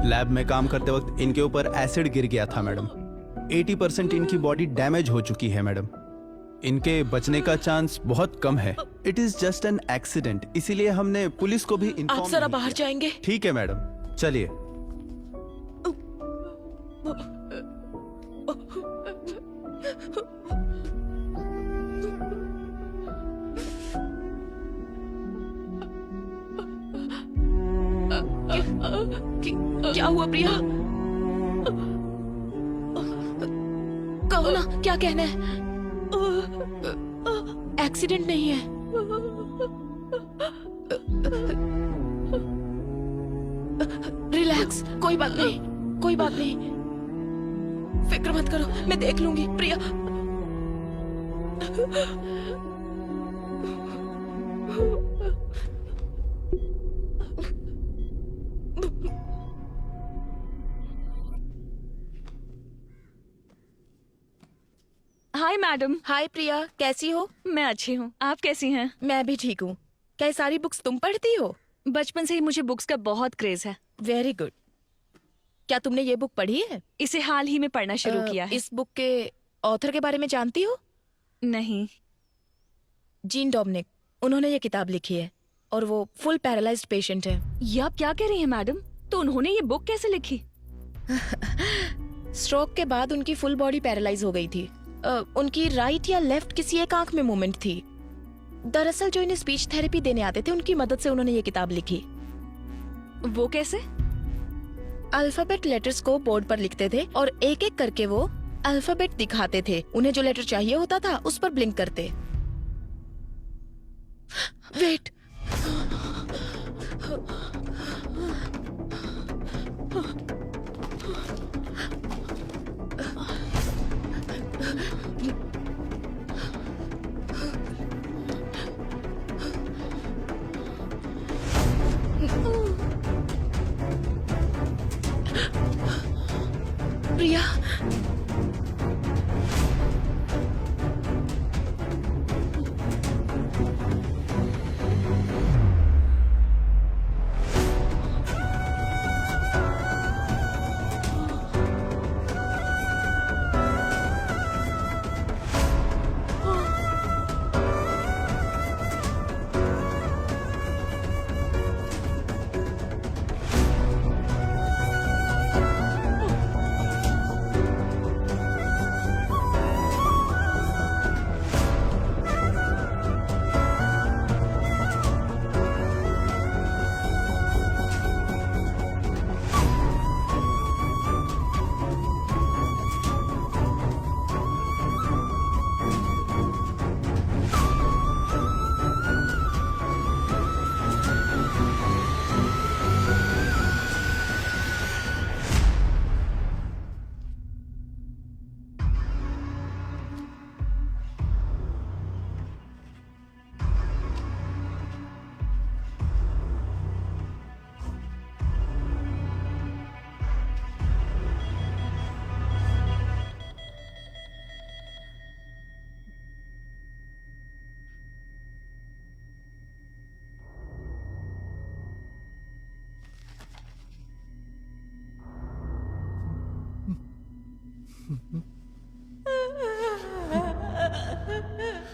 लैब में काम करते वक्त इनके ऊपर एसिड गिर गया था मैडम। 80% इनकी बॉडी डैमेज हो चुकी है मैडम। इनके बचने का चांस बहुत कम है। It is just an accident, इसीलिए हमने पुलिस को भी आप इन्फॉर्म जरा बाहर जाएंगे? ठीक है मैडम, चलिए। क्या हुआ प्रिया? कहो ना, क्या कहना है? एक्सीडेंट नहीं है। रिलैक्स, कोई बात नहीं, कोई बात नहीं, फिक्र मत करो, मैं देख लूंगी प्रिया। Hi madam. हाय प्रिया, कैसी हो? मैं अच्छी हूँ, आप कैसी हैं? मैं भी ठीक हूँ। क्या ये सारी बुक्स तुम पढ़ती हो? बचपन से ही मुझे बुक्स का बहुत क्रेज है। Very good. क्या तुमने ये बुक पढ़ी है? इसे हाल ही में पढ़ना शुरू किया है। इस बुक के ऑथर के बारे में जानती हो? नहीं। जीन डोमिनिक, उन्होंने ये किताब लिखी है और वो फुल पैरालाइज्ड पेशेंट है। ये आप क्या कह रही हैं मैडम? तो उन्होंने ये बुक कैसे लिखी? स्ट्रोक के बाद उनकी फुल बॉडी पैरालाइज हो गई थी। उनकी राइट या लेफ्ट किसी एक आंख में मूवमेंट थी। दरअसल जो इन्हें स्पीच थेरेपी देने आते थे, उनकी मदद से उन्होंने ये किताब लिखी। वो कैसे? अल्फाबेट लेटर्स को बोर्ड पर लिखते थे और एक एक करके वो अल्फाबेट दिखाते थे। उन्हें जो लेटर चाहिए होता था उस पर ब्लिंक करते। वेट, प्रिया,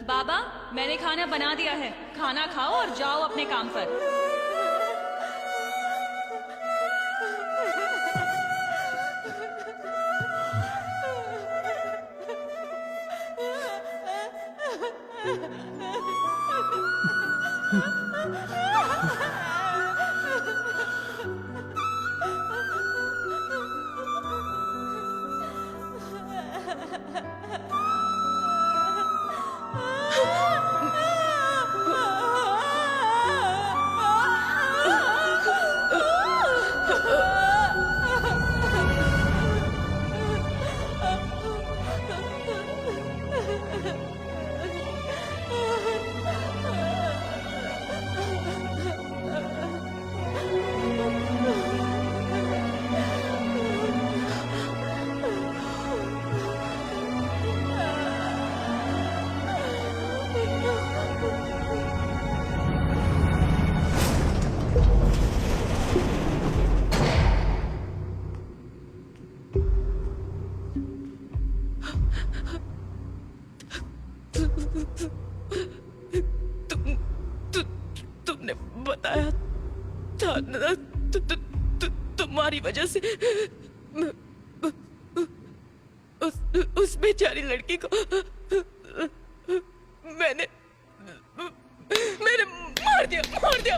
बाबा, मैंने खाना बना दिया है। खाना खाओ और जाओ अपने काम पर। तुमने बताया था ना, तुम्हारी वजह से उस बेचारी लड़की को मैंने मार दिया। मैंने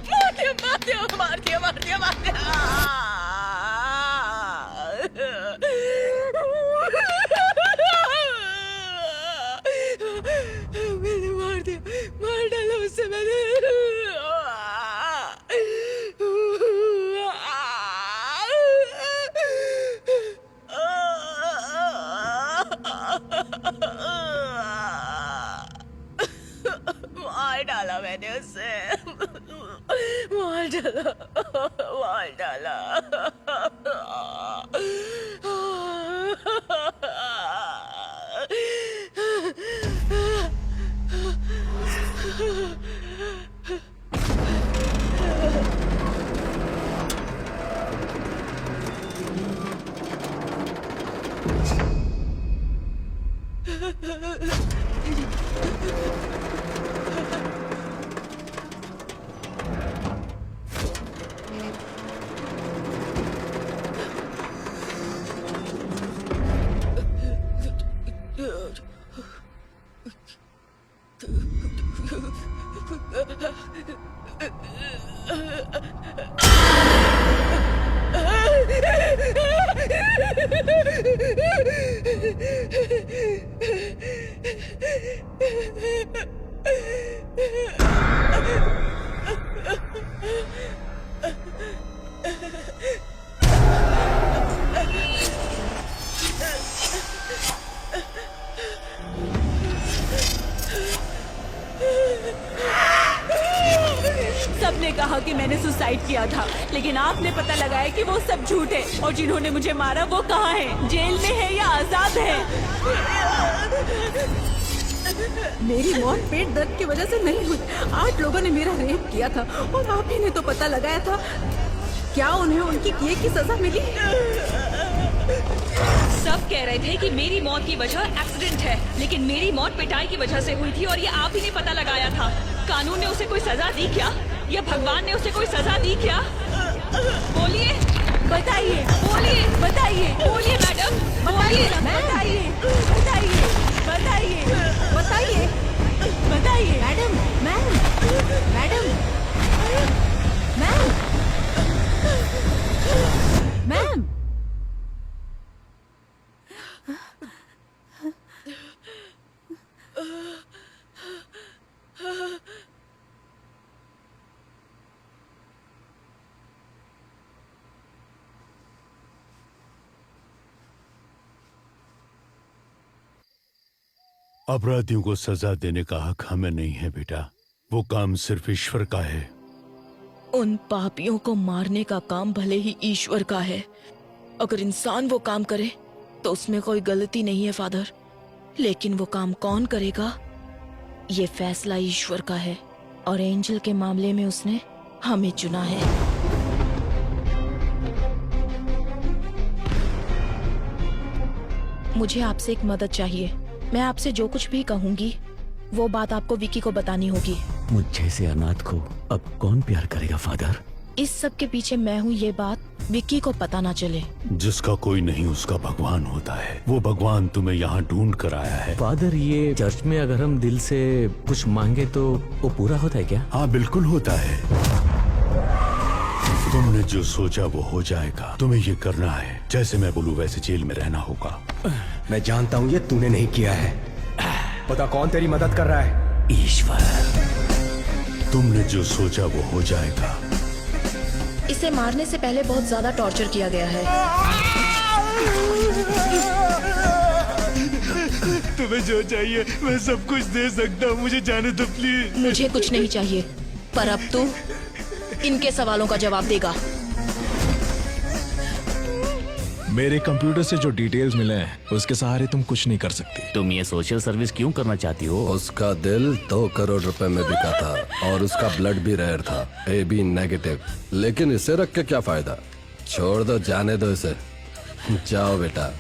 मार डाला उससे मैंने। मार डाला मैंने उससे, मार डाला। सबने कहा कि मैंने सुसाइड किया था, लेकिन आपने पता लगाया कि वो सब झूठ है, और जिन्होंने मुझे मारा वो कहाँ है? जेल में है या आजाद है? मेरी मौत पेट दर्द की वजह से नहीं हुई। 8 लोगों ने मेरा रेप किया था और आप ही ने तो पता लगाया था। क्या उन्हें उनकी किए की सजा मिली? सब कह रहे थे कि मेरी मौत की वजह एक्सीडेंट है, लेकिन मेरी मौत पिटाई की वजह से हुई थी और ये आप ही ने पता लगाया था। कानून ने उसे कोई सजा दी क्या, या भगवान ने उसे कोई सजा दी क्या? बोलिए, बताइए, बोलिए, बताइए, बोलिए मैडम, बताइए, बताइए, बताइए, बताइए, बताइए, बताइए, मैडम, मैम, मैम। अपराधियों को सजा देने का हक हमें नहीं है बेटा, वो काम सिर्फ ईश्वर का है। उन पापियों को मारने का काम भले ही ईश्वर का है, अगर इंसान वो काम करे तो उसमें कोई गलती नहीं है फादर, लेकिन वो काम कौन करेगा ये फैसला ईश्वर का है, और एंजल के मामले में उसने हमें चुना है। मुझे आपसे एक मदद चाहिए। मैं आपसे जो कुछ भी कहूंगी वो बात आपको विकी को बतानी होगी। मुझ जैसे अनाथ को अब कौन प्यार करेगा फादर? इस सब के पीछे मैं हूँ, ये बात विकी को पता ना चले। जिसका कोई नहीं उसका भगवान होता है, वो भगवान तुम्हें यहाँ ढूंढ कर आया है। फादर, ये चर्च में अगर हम दिल से कुछ मांगे तो वो पूरा होता है क्या? हाँ बिल्कुल होता है। तुमने जो सोचा वो हो जाएगा। तुम्हें ये करना है, जैसे मैं बोलूँ वैसे जेल में रहना होगा। मैं जानता हूँ ये तूने नहीं किया है। पता कौन तेरी मदद कर रहा है? ईश्वर। तुमने जो सोचा वो हो जाएगा। इसे मारने से पहले बहुत ज्यादा टॉर्चर किया गया है। तुम्हें जो चाहिए मैं सब कुछ दे सकता हूँ, मुझे जाने दो प्लीज। मुझे कुछ नहीं चाहिए, पर अब तू इनके सवालों का जवाब देगा। मेरे कंप्यूटर से जो डिटेल्स मिले हैं उसके सहारे तुम कुछ नहीं कर सकती। तुम ये सोशल सर्विस क्यों करना चाहती हो? उसका दिल 2 करोड़ रुपए में बिका था और उसका ब्लड भी रेयर था, AB नेगेटिव। लेकिन इसे रख के क्या फायदा? छोड़ दो, जाने दो इसे। जाओ बेटा।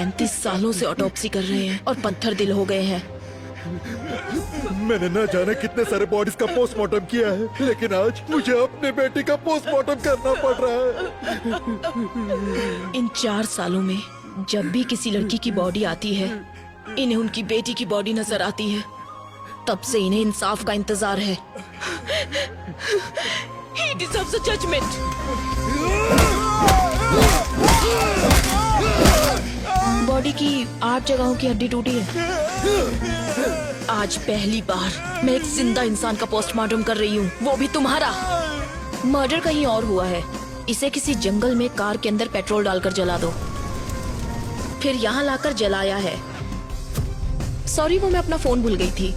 35 सालों से ऑटोप्सी कर रहे हैं और पत्थर दिल हो गए हैं। मैंने न जाने कितने सारे बॉडीज का पोस्टमार्टम किया है, लेकिन आज मुझे अपने बेटे का पोस्टमार्टम करना पड़ रहा है। इन 4 सालों में जब भी किसी लड़की की बॉडी आती है, इन्हें उनकी बेटी की बॉडी नजर आती है। तब से इन्हें इंसाफ का इंतजार है। He deserves a judgment. Body की 8 जगहों की हड्डी टूटी है। आज पहली बार मैं एक जिंदा इंसान का पोस्टमार्टम कर रही हूँ, वो भी तुम्हारा। मर्डर कहीं और हुआ है। इसे किसी जंगल में कार के अंदर पेट्रोल डालकर जला दो, फिर यहाँ लाकर जलाया है। सॉरी, वो मैं अपना फोन भूल गई थी।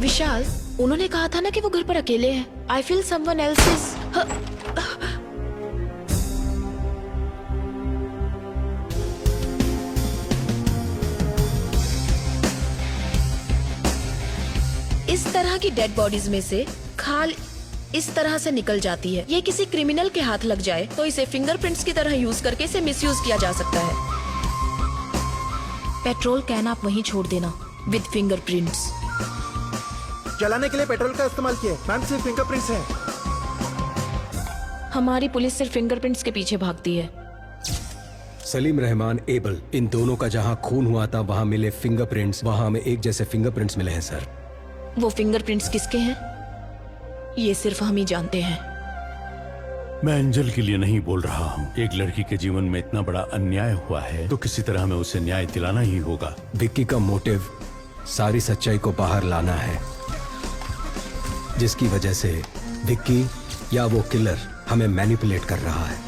विशाल, उन्होंने कहा था ना कि वो घर पर अकेले हैं। I feel someone else is. इस तरह की डेड बॉडीज में से खाल इस तरह से निकल जाती है। ये किसी क्रिमिनल के हाथ लग जाए तो इसे फिंगरप्रिंट्स की तरह यूज करके इसे मिसयूज किया जा सकता है। पेट्रोल कैन आप वहीं छोड़ देना विद फिंगरप्रिंट्स। जलाने के लिए पेट्रोल का इस्तेमाल किया। मैम, सिर्फ फिंगरप्रिंट्स हैं। हमारी पुलिस सिर्फ फिंगरप्रिंट्स के पीछे भागती है। सलीम रहमान, एबल, इन दोनों का जहां खून हुआ था वहां मिले फिंगरप्रिंट्स, वहां हमें एक जैसे फिंगरप्रिंट्स मिले हैं सर। वो फिंगरप्रिंट्स किसके हैं ये सिर्फ हम ही जानते हैं। मैं एंजल के लिए नहीं बोल रहा हूँ। एक लड़की के जीवन में इतना बड़ा अन्याय हुआ है तो किसी तरह हमें उसे न्याय दिलाना ही होगा। विक्की का मोटिव सारी सच्चाई को बाहर लाना है, जिसकी वजह से विक्की या वो किलर हमें मैनिपुलेट कर रहा है।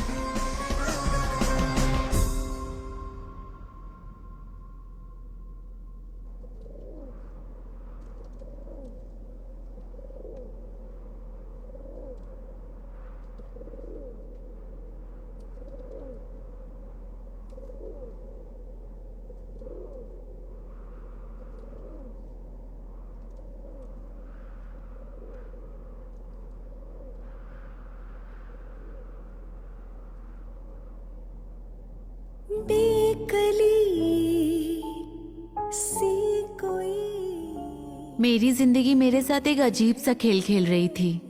मेरी जिंदगी मेरे साथ एक अजीब सा खेल खेल रही थी।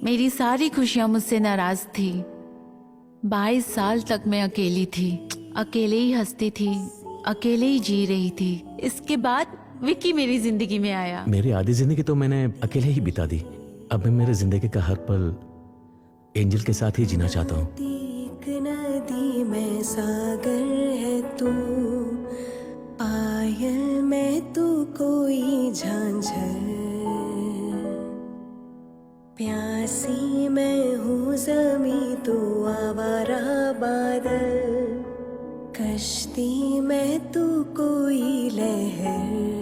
मेरी सारी खुशियां मुझसे नाराज थी। 22 साल तक मैं अकेली थी, अकेले ही हंसती थी, अकेले ही जी रही थी। इसके बाद विक्की मेरी जिंदगी में आया। मेरी आधी जिंदगी तो मैंने अकेले ही बिता दी। अब मैं मेरे जिंदगी का हर पल एंजल के साथ ही जीना चाहता हूँ। नदी में सागर है तू, पायल में तू कोई झांझर, प्यासी मैं हूँ ज़मीं तू आवारा बादल, कश्ती में तू कोई लहर।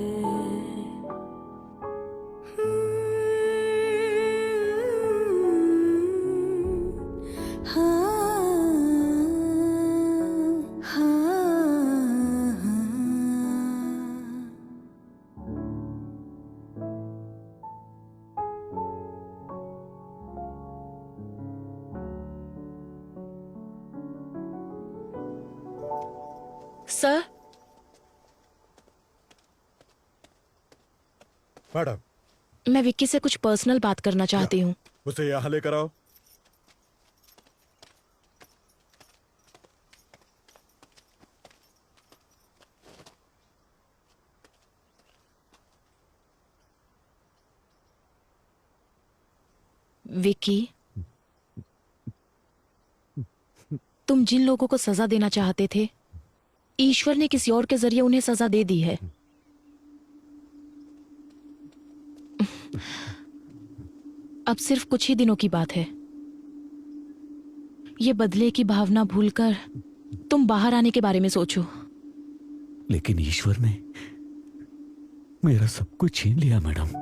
सर, मैडम, मैं विक्की से कुछ पर्सनल बात करना चाहती हूँ। उसे यहाँ लेकर आओ। विक्की, तुम जिन लोगों को सजा देना चाहते थे, ईश्वर ने किसी और के जरिए उन्हें सजा दे दी है। अब सिर्फ कुछ ही दिनों की बात है। ये बदले की भावना भूलकर तुम बाहर आने के बारे में सोचो। लेकिन ईश्वर ने मेरा सब कुछ छीन लिया मैडम।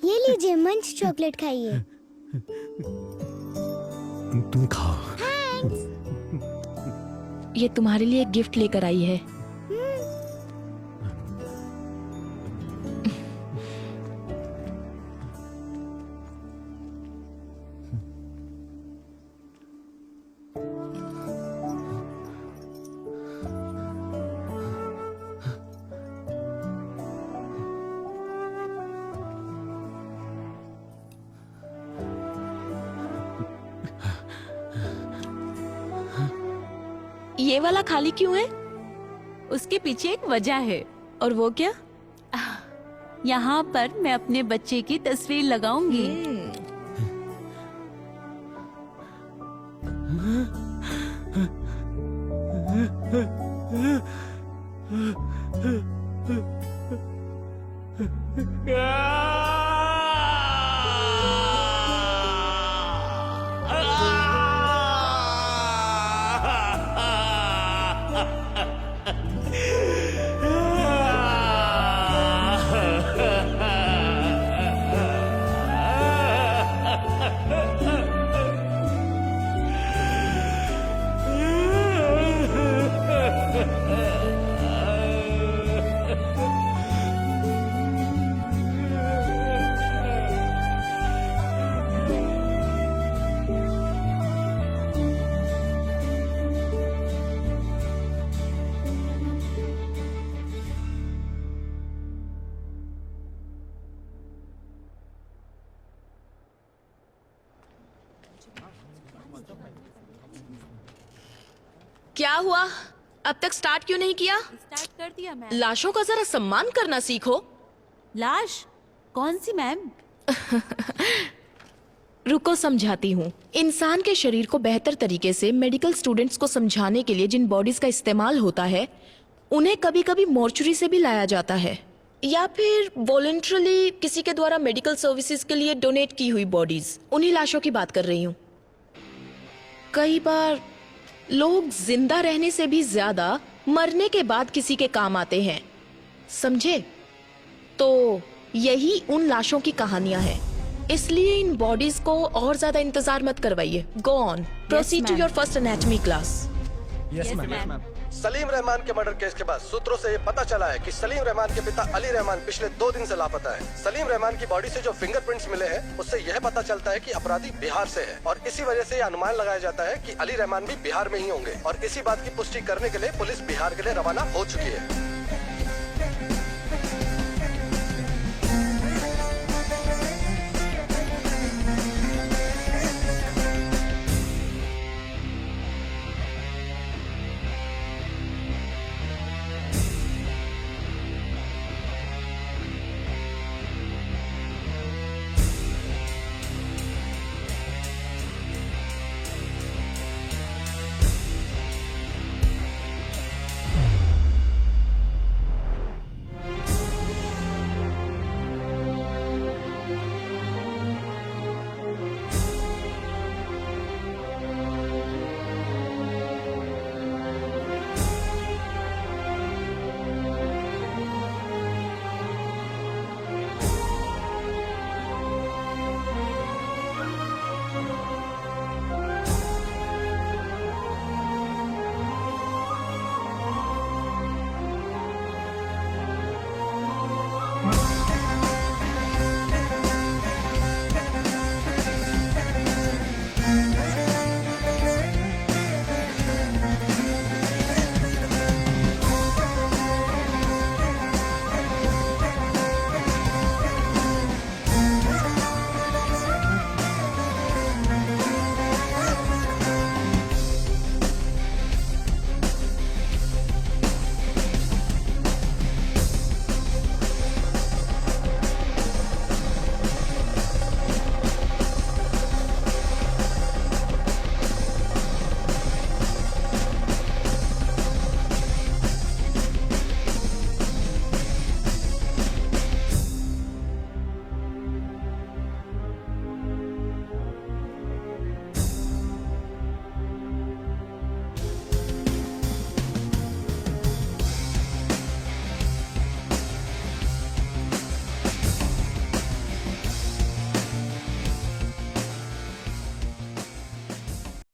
ये लीजिए, मंच चॉकलेट खाइए। तुम खाओ। ये तुम्हारे लिए एक गिफ्ट लेकर आई है। ये वाला खाली क्यों है? उसके पीछे एक वजह है। और वो क्या? यहाँ पर मैं अपने बच्चे की तस्वीर लगाऊंगी। क्या हुआ? अब तक स्टार्ट क्यों नहीं किया? स्टार्ट कर दिया मैम। लाशों का जरा सम्मान करना सीखो। लाश? कौन सी मैम? रुको समझाती हूँ। इंसान के शरीर को बेहतर तरीके से मेडिकल स्टूडेंट्स को समझाने के लिए जिन बॉडीज का इस्तेमाल होता है, उन्हें कभी कभी मॉर्चुरी से भी लाया जाता है, या फिर वॉलंटरली किसी के द्वारा मेडिकल सर्विसेज के लिए डोनेट की हुई बॉडीज। उन्हीं लाशों की बात कर रही हूँ। कई बार लोग जिंदा रहने से भी ज्यादा मरने के बाद किसी के काम आते हैं, समझे? तो यही उन लाशों की कहानियां हैं। इसलिए इन बॉडीज को और ज्यादा इंतजार मत करवाइए। Go on, proceed to your first anatomy class. Yes ma'am. Salim Rahman के मर्डर केस के बाद सूत्रों से ये पता चला है कि सलीम रहमान के पिता अली रहमान पिछले 2 दिन से लापता है। सलीम रहमान की बॉडी से जो फिंगरप्रिंट्स मिले हैं, उससे यह पता चलता है कि अपराधी बिहार से है, और इसी वजह से यह अनुमान लगाया जाता है कि अली रहमान भी बिहार में ही होंगे। और इसी बात की पुष्टि करने के लिए पुलिस बिहार के लिए रवाना हो चुकी है।